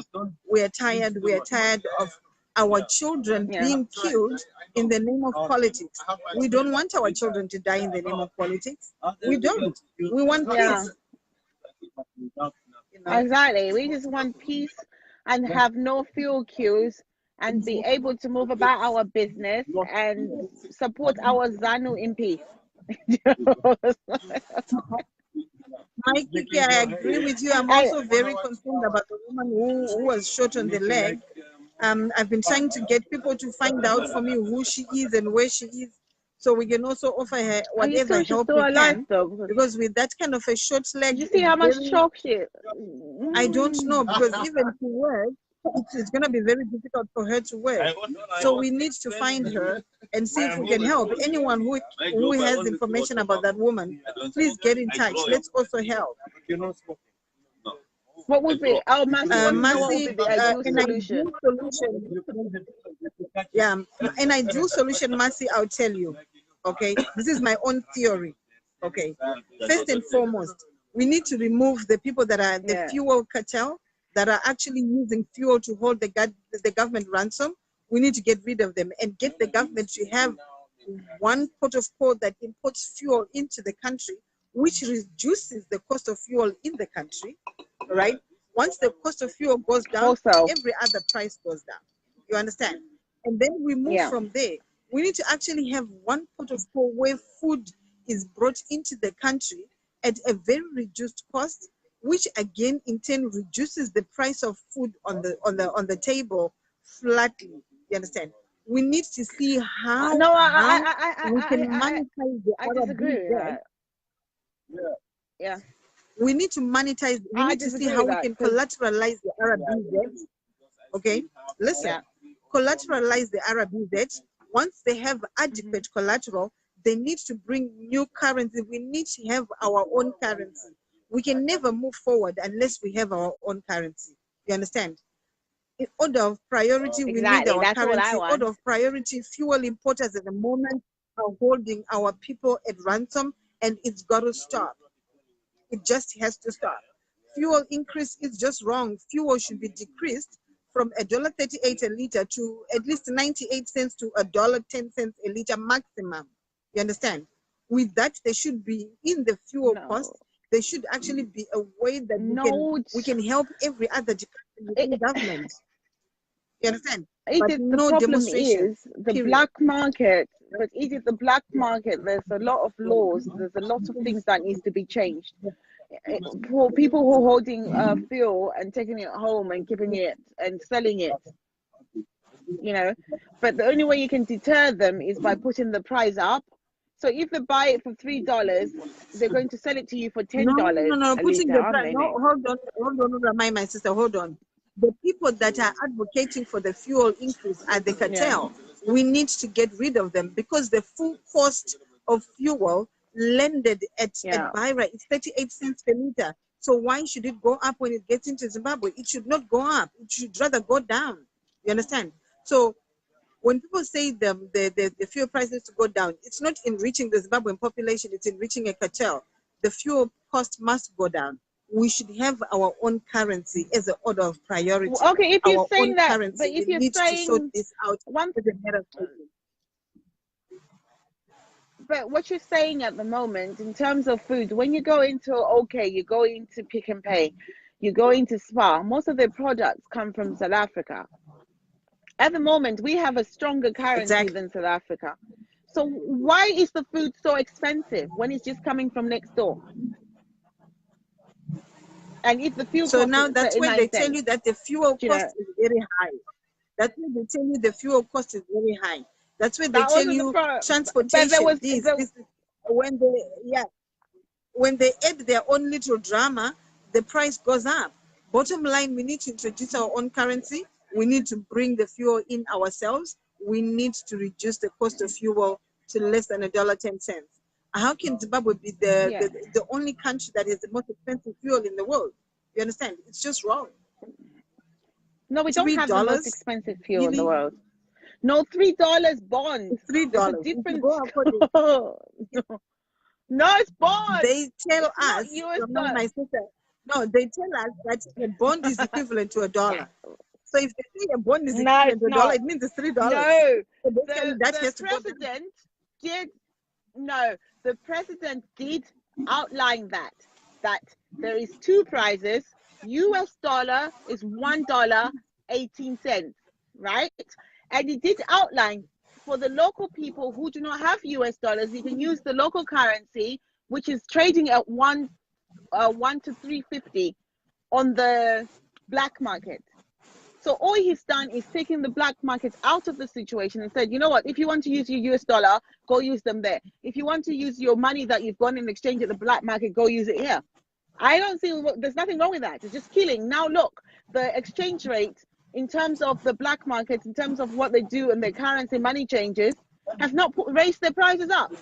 B: We are tired. We are tired of our children being killed in the name of politics. We don't want our children to die in the name of politics. We don't. We want peace. You know?
C: Exactly. We just want peace and have no fuel queues and be able to move about our business and support our ZANU in peace.
B: Mike, I agree with you. I'm also very concerned about the woman who was shot on the leg. I've been trying to get people to find out for me who she is and where she is, so we can also offer her
C: Are you
B: whatever
C: sure she's
B: help
C: still
B: we
C: alive
B: can.
C: though?
B: Because with that kind of a short leg,
C: Did you see how much shock she?
B: I don't know, because even to work, it's going to be very difficult for her to work. So we need to find her and see if we can help. Anyone who has information about that woman, please get in touch. Let's also help.
C: What would be? Oh, Massey, what would be the ideal solution?
B: Yeah, an ideal solution, Massey, I'll tell you. Okay, this is my own theory. Okay, first and foremost, we need to remove the people that are the fuel cartel that are actually using fuel to hold the government ransom. We need to get rid of them and get the government to have one port of call that imports fuel into the country, which reduces the cost of fuel in the country, right? Once the cost of fuel goes down, every other price goes down. You understand? And then we move from there. We need to actually have one port of call where food is brought into the country at a very reduced cost, which again in turn reduces the price of food on the table flatly. You understand? We need to see how we can monetize the RBZ.
C: Yeah.
B: We need to monetize. We need to see how we can collateralize the RBZ. Okay, listen. Collateralize the RBZ. Once they have adequate collateral, they need to bring new currency. We need to have our own currency. We can never move forward unless we have our own currency. You understand? In order of priority, we need our currency. In order of priority, fuel importers at the moment are holding our people at ransom, and it's got to stop. It just has to stop. Fuel increase is just wrong. Fuel should be decreased from $1.38 a liter to at least 98 cents to $1.10 a liter maximum. You understand? With that, there should be in the fuel cost. There should actually be a way that we can help every other department within government. You understand? But
C: the problem is the black market. But Edith, the black market, there's a lot of laws. There's a lot of things that needs to be changed. For people who are holding fuel and taking it home and keeping it and selling it, you know, but the only way you can deter them is by putting the price up. So if they buy it for $3, they're going to sell it to you for $10.
B: No, putting the price. No, hold on, Ruramai, my sister, hold on. The people that are advocating for the fuel increase are the cartel. We need to get rid of them because the full cost of fuel landed at Beira is 38 cents per liter. So why should it go up when it gets into Zimbabwe? It should not go up. It should rather go down. You understand? So when people say the fuel price needs to go down, it's not enriching the Zimbabwean population, it's enriching a cartel. The fuel cost must go down. We should have our own currency as an order of priority.
C: Okay, if you're saying that,
B: currency,
C: but if
B: we
C: you're
B: need
C: saying
B: to sort this out as a matter of
C: but what you're saying at the moment in terms of food, when you go into you go into Pick and Pay, you go into Spar, most of the products come from South Africa. At the moment, we have a stronger currency than South Africa. So why is the food so expensive when it's just coming from next door? And if the fuel
B: so now that's when they tell you that the fuel cost is very high. That's when they tell you the fuel cost is very high. That's when they tell you transportation. When they add their own little drama, the price goes up. Bottom line, we need to introduce our own currency. We need to bring the fuel in ourselves. We need to reduce the cost of fuel to less than $1.10. How can Zimbabwe be the only country that has the most expensive fuel in the world? You understand? It's just wrong.
C: No, we don't have the most expensive fuel in the world. No, $3 bond.
B: $3.
C: It's different. No, it's bond.
B: They tell us, my sister. No, they tell us that a bond is equivalent to $1. So if they say a bond is equivalent to $1, it means it's $3.
C: No,
B: so
C: the president did outline that. that there is two prices. US dollar is $1.18, right? And it did outline for the local people who do not have US dollars, you can use the local currency, which is trading at 1 to 350 on the black market. So all he's done is taking the black market out of the situation and said, you know what, if you want to use your US dollar, go use them there. If you want to use your money that you've gone in exchange at the black market, go use it here. I don't see, there's nothing wrong with that. It's just killing. Now look, the exchange rate in terms of the black markets, in terms of what they do and their currency money changes, has not raised their prices up.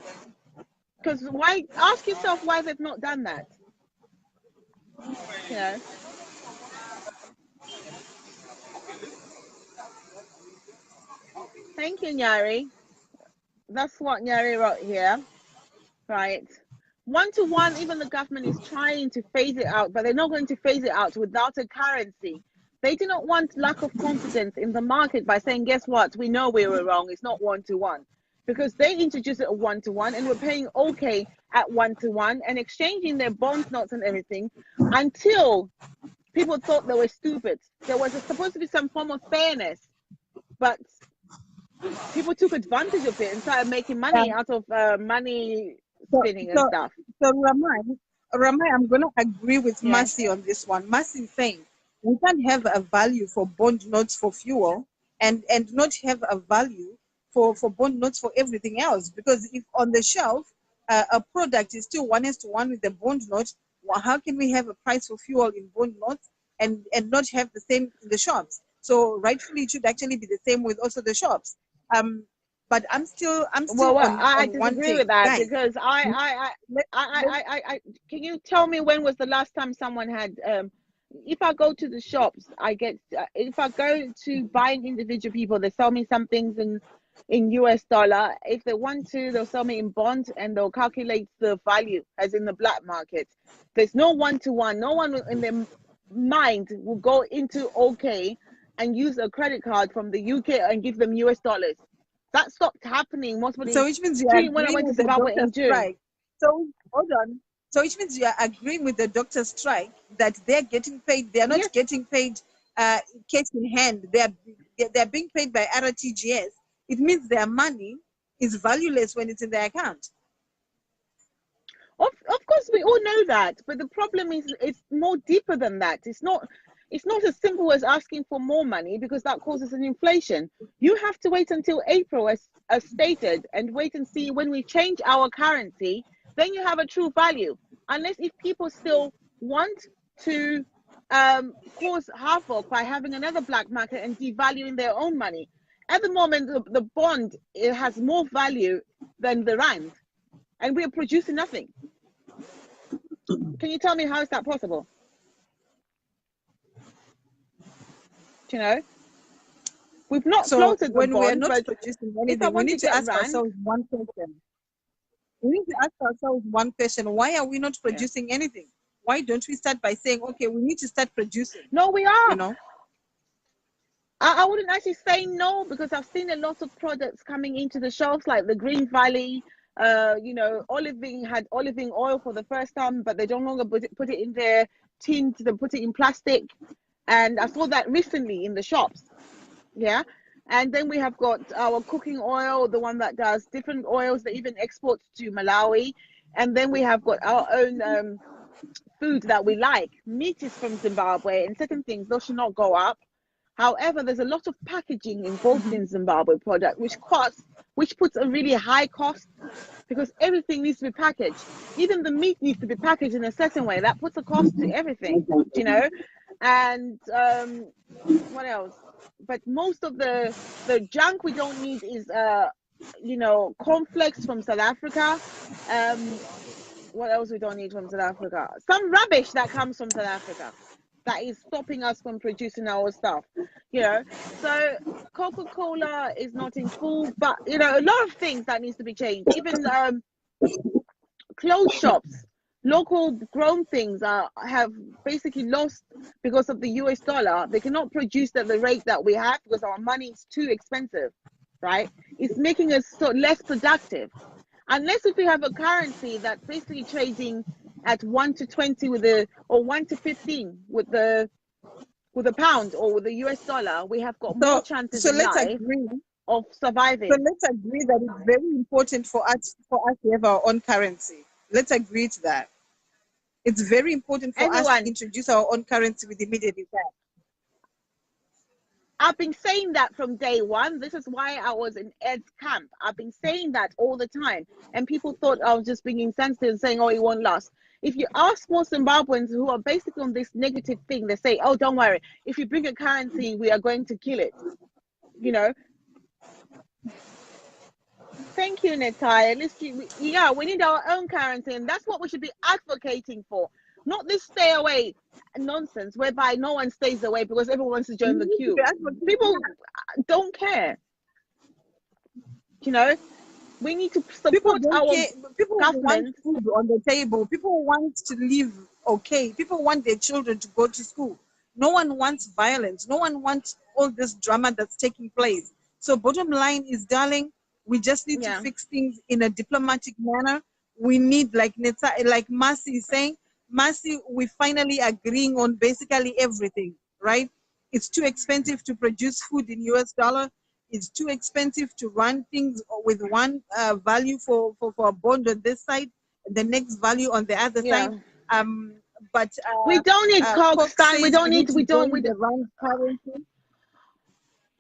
C: Because why, ask yourself why they've not done that. You know. Thank you, Nyari. That's what Nyari wrote here, right? 1 to 1, even the government is trying to phase it out, but they're not going to phase it out without a currency. They do not want lack of confidence in the market by saying, guess what? We know we were wrong. It's not 1 to 1. Because they introduced it at 1 to 1 and we're paying okay at 1 to 1 and exchanging their bond notes and everything until people thought they were stupid. There was supposed to be some form of fairness, but people took advantage of it and started making money out of money spinning and stuff.
B: So Ruramai, I'm going to agree with Mercy on this one. Mercy is saying we can't have a value for bond notes for fuel and not have a value for bond notes for everything else, because if on the shelf a product is still 1:1 with the bond note, well, how can we have a price for fuel in bond notes and not have the same in the shops? So rightfully it should actually be the same with also the shops. But I'm still
C: well,
B: on
C: I
B: one
C: disagree
B: thing,
C: with that,
B: guys.
C: Because I can you tell me when was the last time someone had if I go to the shops, I get if I go to buying individual people, they sell me some things in US dollar. If they want to, they'll sell me in bonds and they'll calculate the value as in the black market. There's no 1 to 1. No one in their mind will go into OK and use a credit card from the UK and give them US dollars. That stopped happening.
B: So which means you are
C: when I went to
B: with the
C: Zimbabwe in
B: doctor's
C: June.
B: strike. So hold on. So which means you are agreeing with the doctor's strike that they're getting paid. They are not getting paid cash in hand. They're being paid by RTGS. It means their money is valueless when it's in their account.
C: Of course, we all know that, but the problem is it's more deeper than that. It's not as simple as asking for more money, because that causes an inflation. You have to wait until April, as stated, and wait and see when we change our currency. Then you have a true value. Unless if people still want to cause havoc by having another black market and devaluing their own money. At the moment, the bond, it has more value than the rand, and we are producing nothing. Can you tell me how is that possible? Do you know? We've not floated the
B: when
C: bond,
B: we are not
C: but
B: producing anything, we need to ask ourselves one question. We need to ask ourselves one question. Why are we not producing anything? Why don't we start by saying, okay, we need to start producing?
C: No, we are.
B: You know?
C: I wouldn't actually say no, because I've seen a lot of products coming into the shelves, like the Green Valley. You know, Oliving had oliving oil for the first time, but they don't longer put it in their tins. They put it in plastic, and I saw that recently in the shops. Yeah, and then we have got our cooking oil, the one that does different oils that even exports to Malawi, and then we have got our own food that we like. Meat is from Zimbabwe, and certain things those should not go up. However, there's a lot of packaging involved in Zimbabwe product, which puts a really high cost, because everything needs to be packaged. Even the meat needs to be packaged in a certain way. That puts a cost to everything, you know. And what else? But most of the junk we don't need is you know, cornflakes from South Africa. What else we don't need from South Africa? Some rubbish that comes from South Africa that is stopping us from producing our stuff, you know. So Coca-Cola is not in full, but you know, a lot of things that needs to be changed. Even clothes shops, local grown things have basically lost because of the US dollar. They cannot produce at the rate that we have because our money is too expensive, right? It's making us so less productive. Unless if we have a currency that's basically trading at 1 to 20 with the, or 1 to 15 with the pound or with the US dollar, we have got more chances in
B: let's
C: life
B: agree.
C: of surviving.
B: So let's agree that it's very important for us to have our own currency. Let's agree to that. It's very important for us to introduce our own currency with immediate effect.
C: I've been saying that from day one. This is why I was in Ed's camp. I've been saying that all the time. And people thought I was just being insensitive and saying, oh, it won't last. If you ask more Zimbabweans who are basically on this negative thing, they say, oh, don't worry. If you bring a currency, we are going to kill it. You know? Thank you, Netai. Yeah, we need our own currency. And that's what we should be advocating for. Not this stay away nonsense whereby no one stays away because everyone wants to join the queue. People don't care. You know, we need to support our
B: people
C: government.
B: Want food on the table. People want to live okay. People want their children to go to school. No one wants violence. No one wants all this drama that's taking place. So bottom line is, darling, we just need to fix things in a diplomatic manner. We need, like Mercy is saying, Mercy, we're finally agreeing on basically everything, right? It's too expensive to produce food in US dollar. It's too expensive to run things with one value for a bond on this side, the next value on the other side. But
C: we don't need Coxstan. We don't need
B: the rand currency.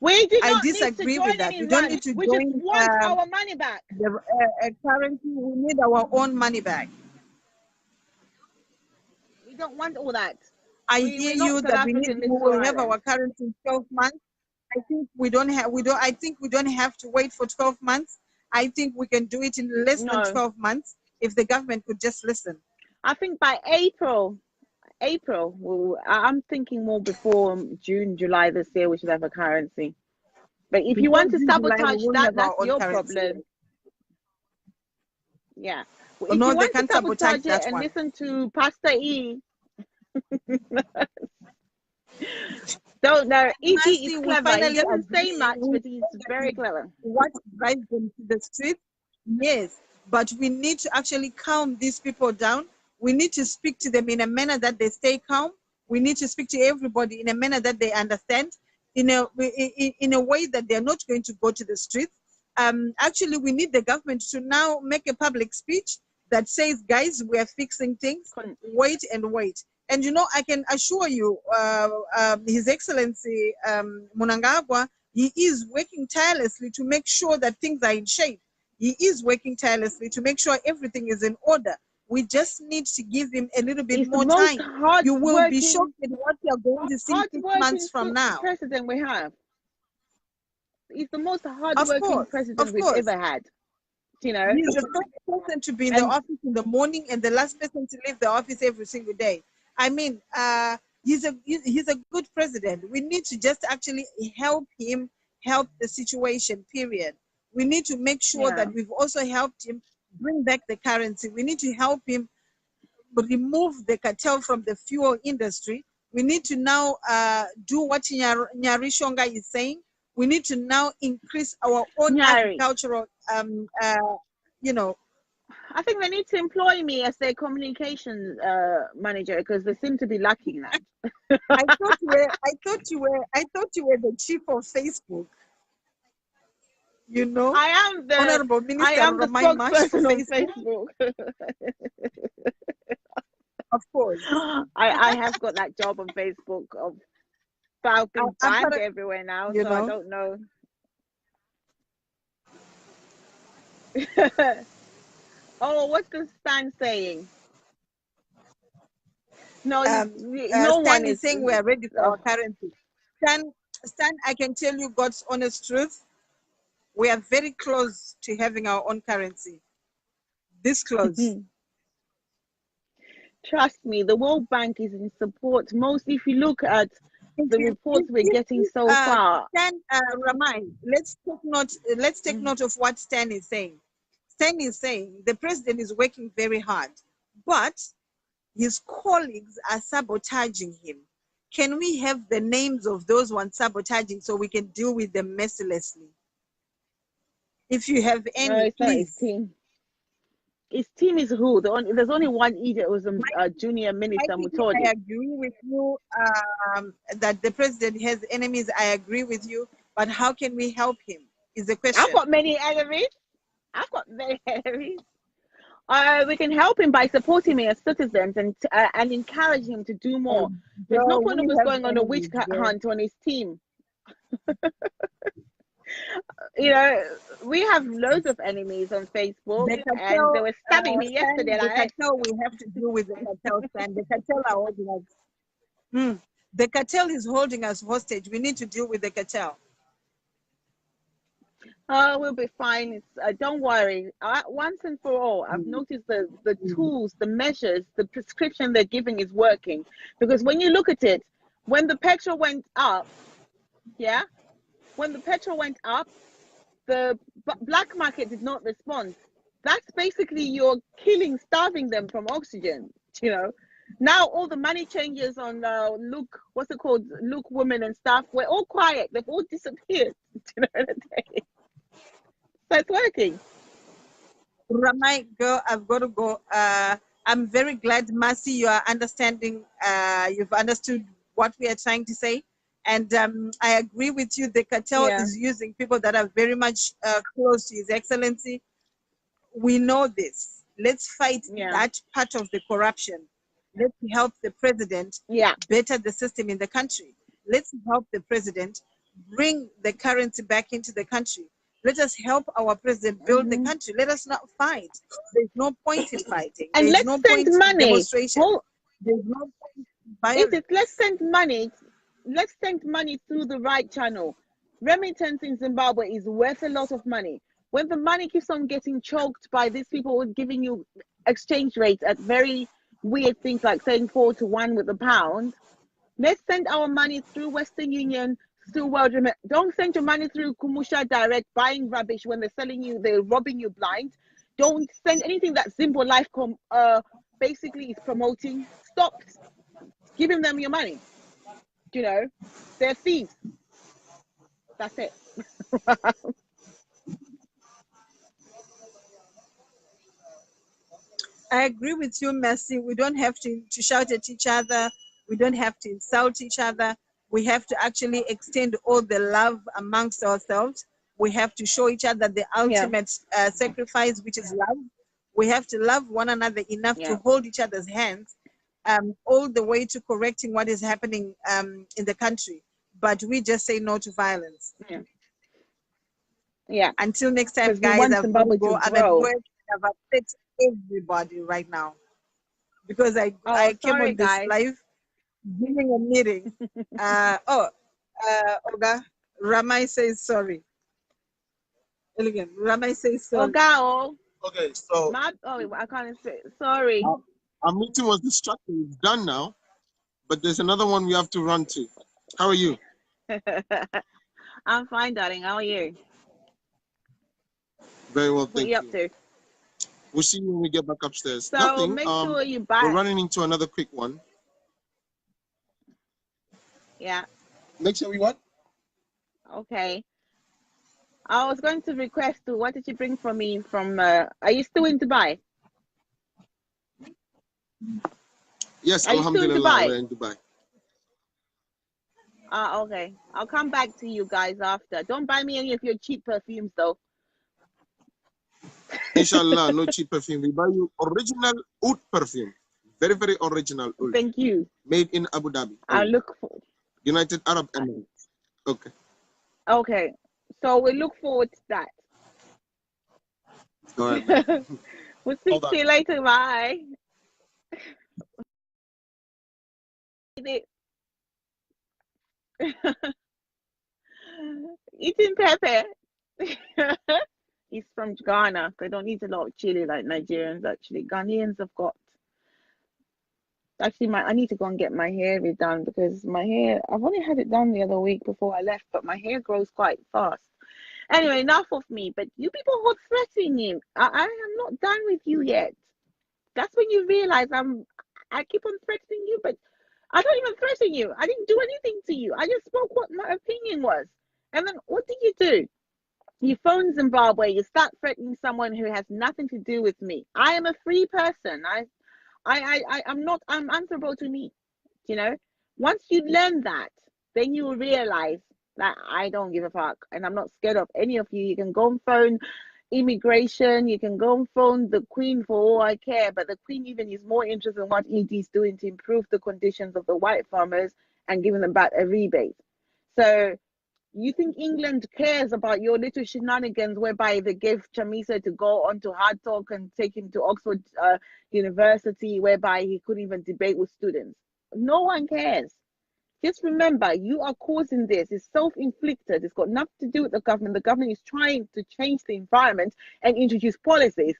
C: We do not
B: I disagree
C: need to
B: with that. We don't need to
C: we
B: join.
C: Just want our money back.
B: The currency. We need our own money back.
C: We don't want all that.
B: I hear you that we will have our currency in 12 months. I think we don't have to wait for 12 months. I think we can do it in less than 12 months if the government could just listen.
C: I think by April, I'm thinking more before June, July this year, we should have a currency. But if you want to sabotage that, that's your problem. Yeah. Well, if you want to sabotage it and listen to Pastor E. Don't know. E.G. is clever. He doesn't say much, but he's very clever.
B: What drives them to the street? Yes. But we need to actually calm these people down. We need to speak to them in a manner that they stay calm. We need to speak to everybody in a manner that they understand, in a way that they're not going to go to the streets. Actually, we need the government to now make a public speech that says, guys, we are fixing things. Wait and wait. And, you know, I can assure you, His Excellency Mnangagwa, he is working tirelessly to make sure that things are in shape. He is working tirelessly to make sure everything is in order. We just need to give him a little bit more time. You will be shocked at what you're going to see 6 months from now.
C: President we have. He's the most hardworking president we've ever had. You know,
B: he's the first person to be in the office in the morning and the last person to leave the office every single day. I mean, he's a good president. We need to just actually help him help the situation, period. We need to make sure that we've also helped him bring back the currency. We need to help him remove the cartel from the fuel industry. We need to now do what Nyarishonga is saying. We need to now increase our own agricultural, you know.
C: I think they need to employ me as their communications manager because they seem to be lacking that.
B: I thought you were the chief of Facebook. You know,
C: I am the
B: Honorable Minister
C: Ruramai on Facebook.
B: Of course,
C: I have got that job on Facebook. But I've been banned everywhere now, so I don't know. Oh, what's the Stan saying? No, no
B: Stan is saying we are ready for our currency. Stan, I can tell you God's honest truth. We are very close to having our own currency. This close.
C: Trust me, the World Bank is in support. Mostly, if you look at the reports we're getting so far.
B: Stan, Ruramai, let's take note of what Stan is saying. Stan is saying the president is working very hard, but his colleagues are sabotaging him. Can we have the names of those ones sabotaging so we can deal with them mercilessly? If you have any, please.
C: his team is who? There's only one idiot who's a junior minister, Mutodi.
B: I agree with you that the president has enemies. I agree with you, but how can we help him? Is the question.
C: I've got many enemies. I've got many enemies. We can help him by supporting him as citizens and encourage him to do more. There's no point of us going on a witch hunt on his team. You know, we have loads of enemies on Facebook, and they were stabbing me yesterday.
B: The cartel, we have to deal with the cartel, and the cartel are holding us. The cartel is holding us hostage. We need to deal with the cartel.
C: We'll be fine. Don't worry. Once and for all, I've noticed the tools, the measures, the prescription they're giving is working. Because when you look at it, when the petrol went up, when the petrol went up, the black market did not respond. That's basically you're starving them from oxygen, you know. Now all the money changers on what's it called, Look Women and stuff, we're all quiet. They've all disappeared. You know, so it's working.
B: Ruramai, girl, I've got to go. I'm very glad, Mercy, you are understanding. You've understood what we are trying to say. And I agree with you. The cartel is using people that are very much close to His Excellency. We know this. Let's fight that part of the corruption. Let's help the president better the system in the country. Let's help the president bring the currency back into the country. Let us help our president build the country. Let us not fight. There's no point in fighting.
C: And
B: There's
C: let's
B: no
C: send
B: point in
C: money.
B: demonstration. There's no point in violence.
C: Let's send money. Let's send money through the right channel. Remittance in Zimbabwe is worth a lot of money. When the money keeps on getting choked by these people giving you exchange rates at very weird things like saying 4 to 1 with the pound, let's send our money through Western Union, through World Remit. Don't send your money through Kumusha Direct, buying rubbish when they're selling you, they're robbing you blind. Don't send anything that Zimbo Life basically is promoting. Stop giving them your money. You know, they're thieves. That's it.
B: I agree with you, Mercy. We don't have to shout at each other. We don't have to insult each other. We have to actually extend all the love amongst ourselves. We have to show each other the ultimate sacrifice, which is love. We have to love one another enough to hold each other's hands all the way to correcting what is happening in the country. But we just say no to violence. Until next time, guys, I've got to go. I'm at work. I've upset everybody right now because I came on this live giving a meeting. Oga, Ramai says sorry. Elegant. Ramai says sorry.
C: Oga,
D: okay, so
C: I can't say sorry.
D: Our meeting was distracted. It's done now, but there's another one we have to run to. How are you?
C: I'm fine, darling. How are you?
D: Very well, thank you.
C: What are you up to?
D: We'll see you when we get back upstairs.
C: So
D: Nothing.
C: make sure you buy.
D: We're running into another quick one.
C: Yeah.
D: Make sure we what?
C: Okay. I was going to request what did you bring for me from are you still in Dubai?
D: Yes,
C: are
D: alhamdulillah, we're in Dubai.
C: Okay. I'll come back to you guys after. Don't buy me any of your cheap perfumes though.
D: Inshallah, no cheap perfume. We buy you original oud perfume. Very, very original oud.
C: Thank you.
D: Made in Abu Dhabi.
C: I'll look for
D: United Arab Emirates. Okay.
C: Okay. So we look forward to that.
D: All right.
C: We'll speak to you later. Bye. Eating pepper. He's from Ghana. They don't eat a lot of chili like Nigerians. Actually, Ghanaians have got. Actually, I need to go and get my hair redone because my hair. I've only had it done the other week before I left, but my hair grows quite fast. Anyway, enough of me. But you people who are threatening him, I am not done with you yet. That's when you realize I keep on threatening you, but I don't even threaten you. I didn't do anything to you. I just spoke what my opinion was. And then what did you do? You phone Zimbabwe, you start threatening someone who has nothing to do with me. I am a free person. I'm answerable to me. You know, once you learn that, then you will realize that I don't give a fuck and I'm not scared of any of you. You can go and phone immigration, you can go and phone the Queen for all I care, but the Queen even is more interested in what ED is doing to improve the conditions of the white farmers and giving them back a rebate. So you think England cares about your little shenanigans whereby they gave Chamisa to go on to Hard Talk and take him to Oxford University whereby he couldn't even debate with students? No one cares. Just remember, you are causing this. It's self-inflicted. It's got nothing to do with the government. The government is trying to change the environment and introduce policies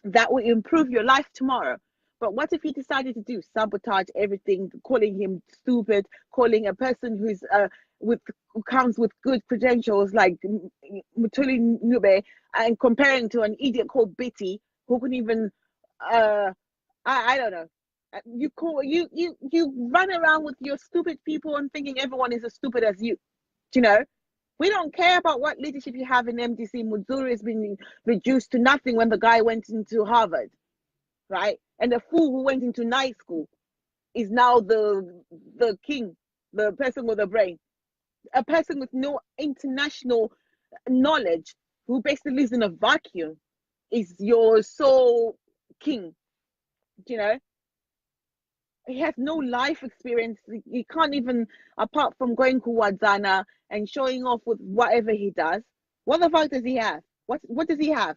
C: that will improve your life tomorrow. But what if he decided to do sabotage everything, calling him stupid, calling a person who comes with good credentials like Mutuli Nube and comparing to an idiot called Bitty who couldn't even I don't know. You run around with your stupid people and thinking everyone is as stupid as you. You know, we don't care about what leadership you have in MDC. Muzuri has been reduced to nothing when the guy went into Harvard, right? And the fool who went into night school is now the king, the person with a brain, a person with no international knowledge who basically lives in a vacuum is your sole king. You know, he has no life experience. He can't even, apart from going to Wadzana and showing off with whatever he does. What the fuck does he have? What does he have?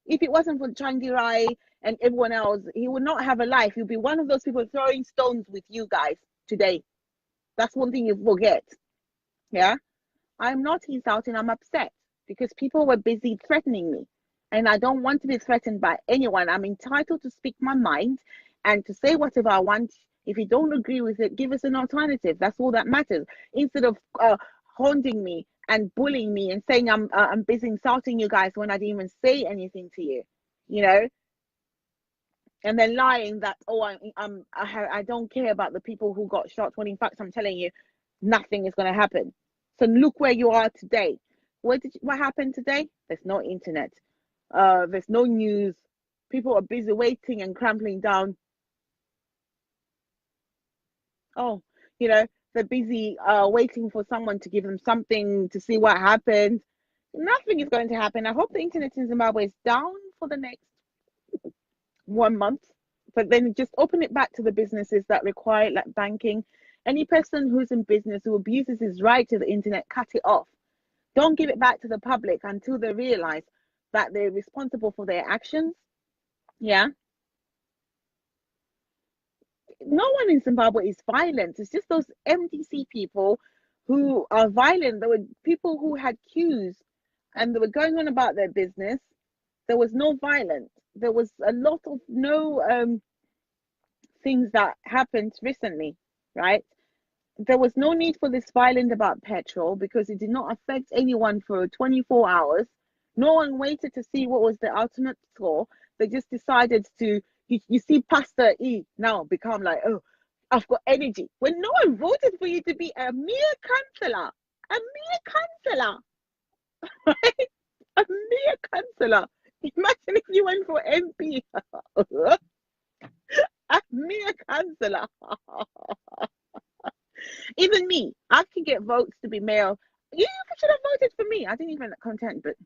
C: If it wasn't for Changirai and everyone else, he would not have a life. He'll be one of those people throwing stones with you guys today. That's one thing you forget. Yeah, I'm not insulting. I'm upset because people were busy threatening me, and I don't want to be threatened by anyone. I'm entitled to speak my mind and to say whatever I want. If you don't agree with it, give us an alternative. That's all that matters. Instead of haunting me and bullying me and saying I'm busy insulting you guys when I didn't even say anything to you, you know, and then lying that I don't care about the people who got shot when in fact I'm telling you nothing is going to happen. So look where you are today. What happened today? There's no internet. There's no news. People are busy waiting and crumpling down. Oh, you know, they're busy waiting for someone to give them something to see what happens. Nothing is going to happen. I hope the internet in Zimbabwe is down for the next 1 month, but then just open it back to the businesses that require it, like banking. Any person who's in business who abuses his right to the internet, cut it off. Don't give it back to the public until they realize that they're responsible for their actions. Yeah. No one in Zimbabwe is violent. It's just those MDC people who are violent. There were people who had queues and they were going on about their business. There was no violence. There was a lot of no things that happened recently, right? There was no need for this violence about petrol because it did not affect anyone for 24 hours. No one waited to see what was the ultimate score. They just decided to, you see Pastor E now become like, oh, I've got energy. When no one voted for you to be a mere councillor, right? A mere councillor. Imagine if you went for MP. A mere councillor. Even me, I can get votes to be mayor. You should have voted for me. I didn't even contend, but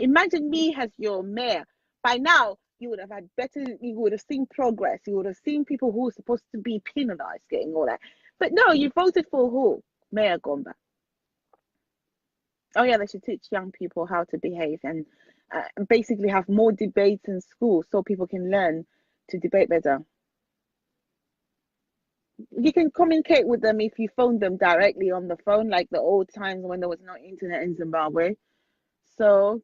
C: imagine me as your mayor. By now, you would have had better, you would have seen progress. You would have seen people who were supposed to be penalized getting all that. But no, you voted for who? Mayor Gomba. Oh yeah, they should teach young people how to behave and basically have more debates in school so people can learn to debate better. You can communicate with them if you phone them directly on the phone, like the old times when there was no internet in Zimbabwe. So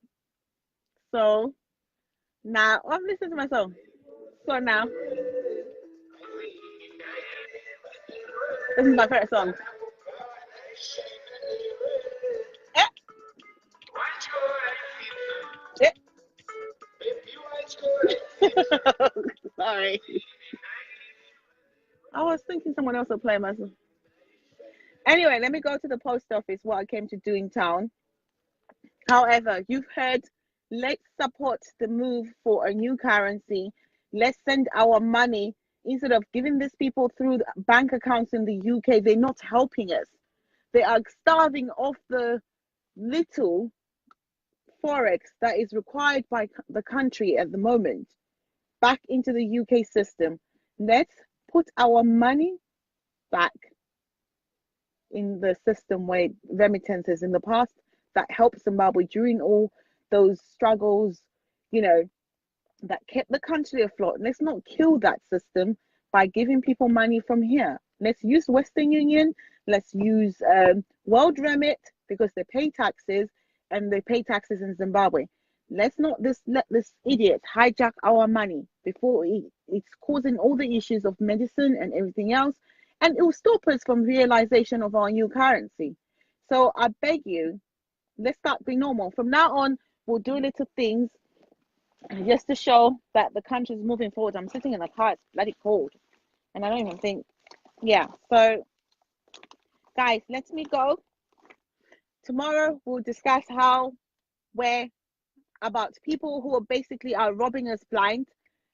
C: now I'm listening to my song. So now this is my favorite song. Yeah. Yeah. Sorry. I was thinking someone else would play my song. Anyway, let me go to the post office, what I came to do in town. However, you've heard, let's support the move for a new currency. Let's send our money instead of giving these people through bank accounts in the UK. They're not helping us. They are starving off the little forex that is required by the country at the moment back into the UK system. Let's put our money back in the system where remittances in the past that helped Zimbabwe during all those struggles, you know, that kept the country afloat. Let's not kill that system by giving people money from here. Let's use Western Union. Let's use World Remit because they pay taxes and they pay taxes in Zimbabwe. Let's not let this idiot hijack our money before it's causing all the issues of medicine and everything else. And it will stop us from realization of our new currency. So I beg you, let's start being normal. From now on, we'll do little things just to show that the country is moving forward. I'm sitting in the car, it's bloody cold. And I don't even think, yeah. So, guys, let me go. Tomorrow, we'll discuss where, about people who are basically are robbing us blind.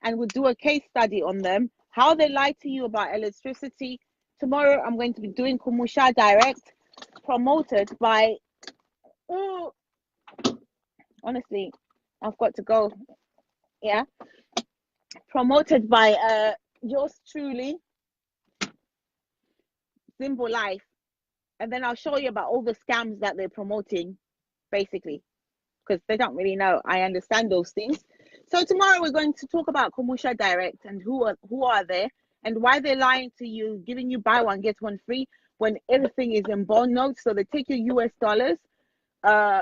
C: And we'll do a case study on them, how they lie to you about electricity. Tomorrow, I'm going to be doing Kumusha Direct, promoted by, oh, honestly, I've got to go. Yeah, promoted by yours truly, Simple Life. And then I'll show you about all the scams that they're promoting, basically, because they don't really know. I understand those things. So tomorrow we're going to talk about Kumusha Direct and who are there and why they're lying to you, giving you buy one get one free when everything is in bond notes. So they take your US dollars,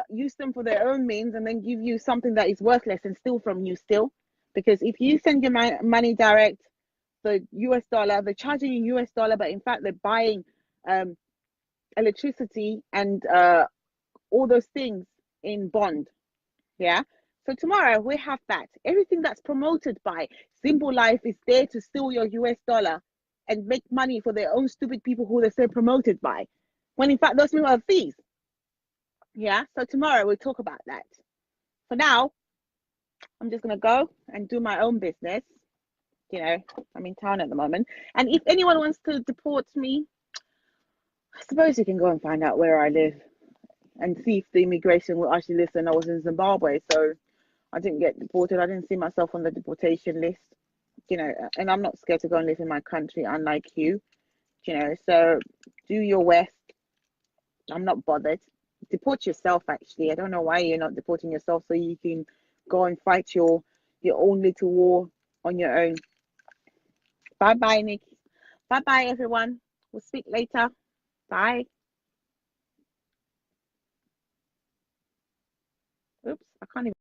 C: use them for their own means, and then give you something that is worthless and steal from you still. Because if you send your money direct, the US dollar, they're charging you US dollar, but in fact they're buying electricity and all those things in bond. Yeah. So tomorrow we have that. Everything that's promoted by Simple Life is there to steal your US dollar and make money for their own stupid people who they say promoted by, when in fact those people are thieves. Yeah. So tomorrow we'll talk about that. For now, I'm just gonna go and do my own business. You know, I'm in town at the moment. And if anyone wants to deport me, I suppose you can go and find out where I live and see if the immigration will actually listen. I was in Zimbabwe, so I didn't get deported. I didn't see myself on the deportation list, you know, and I'm not scared to go and live in my country, unlike you, you know. So do your worst. I'm not bothered. Deport yourself, actually. I don't know why you're not deporting yourself, so you can go and fight your own little war on your own. Bye-bye, Nick. Bye-bye, everyone. We'll speak later. Bye. Oops, I can't even.